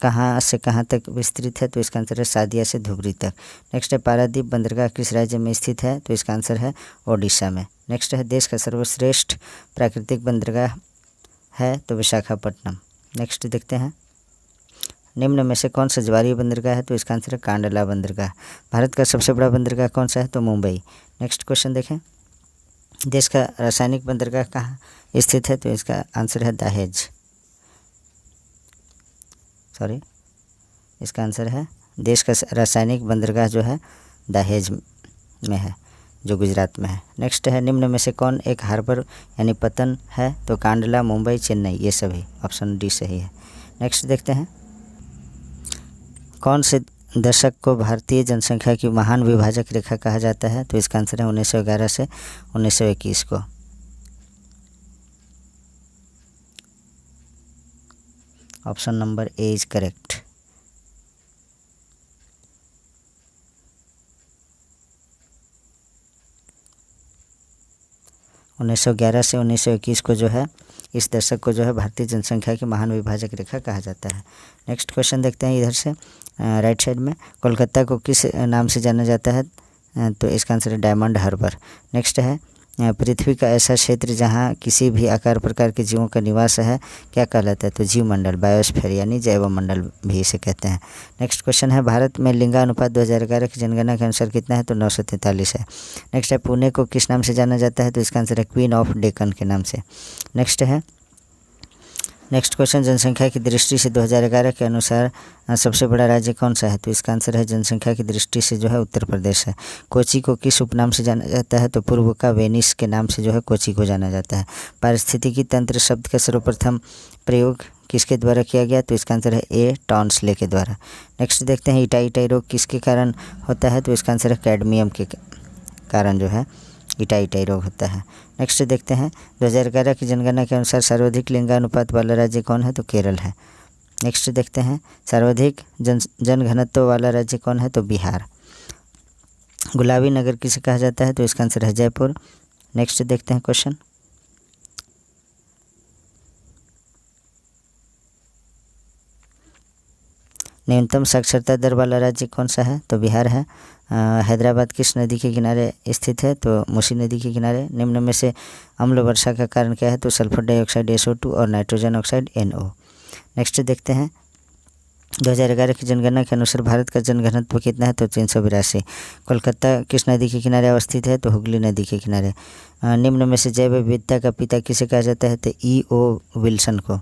कहाँ से कहाँ तक विस्तृत है? तो इसका आंसर है सादिया से धुबरी तक। नेक्स्ट है, पारादीप बंदरगाह किस राज्य में स्थित है? तो इसका आंसर है ओडिशा में। नेक्स्ट है, देश का सर्वश्रेष्ठ प्राकृतिक बंदरगाह है? तो विशाखापट्टनम। नेक्स्ट देखते हैं, निम्न में से कौन सा ज्वारीय बंदरगाह है? तो इसका आंसर है कांडला बंदरगाह। भारत का सबसे बड़ा बंदरगाह कौन सा है? तो मुंबई। नेक्स्ट क्वेश्चन देखें, देश का रासायनिक बंदरगाह कहाँ स्थित है? तो इसका आंसर है दहेज। इसका आंसर है देश का रासायनिक बंदरगाह जो है दहेज में है, जो गुजरात में है। नेक्स्ट है, निम्न में से कौन एक हार्बर यानी पतन है? तो कांडला, मुंबई, चेन्नई, ये सभी। ऑप्शन डी सही है। नेक्स्ट देखते हैं, कौन से दशक को भारतीय जनसंख्या की महान विभाजक रेखा कहा जाता है? तो इसका आंसर है 1911 से 1921 को। Option number A is correct. उन्नीस सौ 11 से 1921 को जो है, इस दशक को जो है भारतीय जनसंख्या की महान विभाजक रेखा कहा जाता है। नेक्स्ट क्वेश्चन देखते हैं इधर से राइट साइड में, कोलकाता को किस नाम से जाना जाता है? तो इसका आंसर है डायमंड हार्बर। नेक्स्ट है, पृथ्वी का ऐसा क्षेत्र जहां किसी भी आकार प्रकार के जीवों का निवास है क्या कहलाता है? तो जीवमंडल, बायोस्फीयर यानी जैव मंडल भी इसे कहते हैं। नेक्स्ट क्वेश्चन है, भारत में लिंगानुपात 2011 की जनगणना के अनुसार कितना है? तो 943 है। नेक्स्ट है, पुणे को किस नाम से जाना जाता है? तो इसका आंसर है क्वीन ऑफ डेक्कन के नाम से। नेक्स्ट क्वेश्चन, जनसंख्या की दृष्टि से 2011 के अनुसार सबसे बड़ा राज्य कौन सा है? तो इसका आंसर है जनसंख्या की दृष्टि से जो है उत्तर प्रदेश है। कोची को किस उपनाम से जाना जाता है? तो पूर्व का वेनिस के नाम से जो है कोची को जाना जाता है। पारिस्थितिकी तंत्र शब्द का सर्वप्रथम प्रयोग किसके द्वारा किया गया? तो इसका आंसर है ए टॉन्सले के द्वारा। नेक्स्ट देखते हैं, इटाई रोग किसके कारण होता है? तो इसका आंसर है कैडमियम के कारण जो है इटाई रोग होता है। नेक्स्ट देखते हैं, 2011 की जनगणना के अनुसार सर्वाधिक लिंगानुपात वाला राज्य कौन है? तो केरल है। नेक्स्ट देखते हैं, सर्वाधिक जनघनत्व वाला राज्य कौन है? तो बिहार। गुलाबी नगर किसे कहा जाता है? तो इसका आंसर है जयपुर। नेक्स्ट देखते हैं क्वेश्चन, न्यूनतम साक्षरता दर वाला राज्य कौन सा है? तो बिहार है। हैदराबाद किस नदी के किनारे स्थित है? तो मूसी नदी के किनारे। निम्न में से अम्ल वर्षा का कारण क्या है? तो सल्फर डाइऑक्साइड SO2 और नाइट्रोजन ऑक्साइड NO। नेक्स्ट देखते हैं, 2011 की जनगणना के अनुसार भारत का जनघनत्व कितना है? तो 382। कोलकाता किस नदी के किनारे अवस्थित है? तो हुगली नदी के किनारे। निम्न में से जैव विविधता का पिता किसे कहा जाता है? तो E.O. विल्सन को।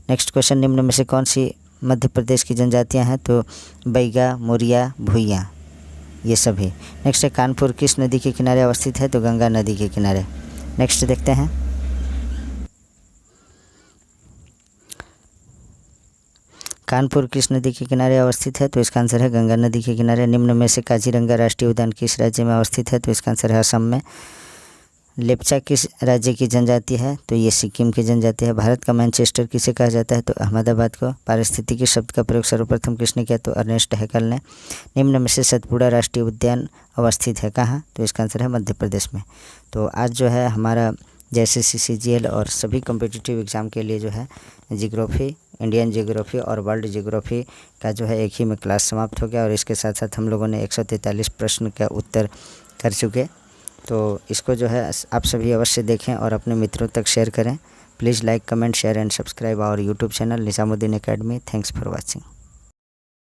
नेक्स्ट क्वेश्चन, निम्न में से कौन सी मध्य प्रदेश की जनजातियां हैं? तो बैगा, मुरिया, भुइयाँ, ये सभी। नेक्स्ट है, कानपुर किस नदी के किनारे अवस्थित है? तो गंगा नदी के किनारे। नेक्स्ट देखते हैं, कानपुर किस नदी के किनारे अवस्थित है? तो इसका आंसर है गंगा नदी के किनारे। निम्न में से काजीरंगा राष्ट्रीय उद्यान किस राज्य में अवस्थित है? तो इसका आंसर है असम में। लेप्चा किस राज्य की जनजाति है? तो ये सिक्किम की जनजाति है। भारत का मैनचेस्टर किसे कहा जाता है? तो अहमदाबाद को। पारिस्थितिकी शब्द का प्रयोग सर्वप्रथम किसने किया? तो अर्नेस्ट हैकल ने। निम्न में से सतपुड़ा राष्ट्रीय उद्यान अवस्थित है कहाँ? तो इसका आंसर है मध्य प्रदेश में। तो आज जो है हमारा जैसे CGL और सभी कॉम्पिटिटिव एग्ज़ाम के लिए जो है जियोग्राफी, इंडियन जियोग्राफी और वर्ल्ड जियोग्राफी का जो है एक ही में क्लास समाप्त हो गया, और इसके साथ साथ हम लोगों ने 143 प्रश्न का उत्तर कर चुके। तो इसको जो है आप सभी अवश्य देखें और अपने मित्रों तक शेयर करें। Please like, comment, share and subscribe our YouTube channel Nizamuddin Academy. Thanks for watching.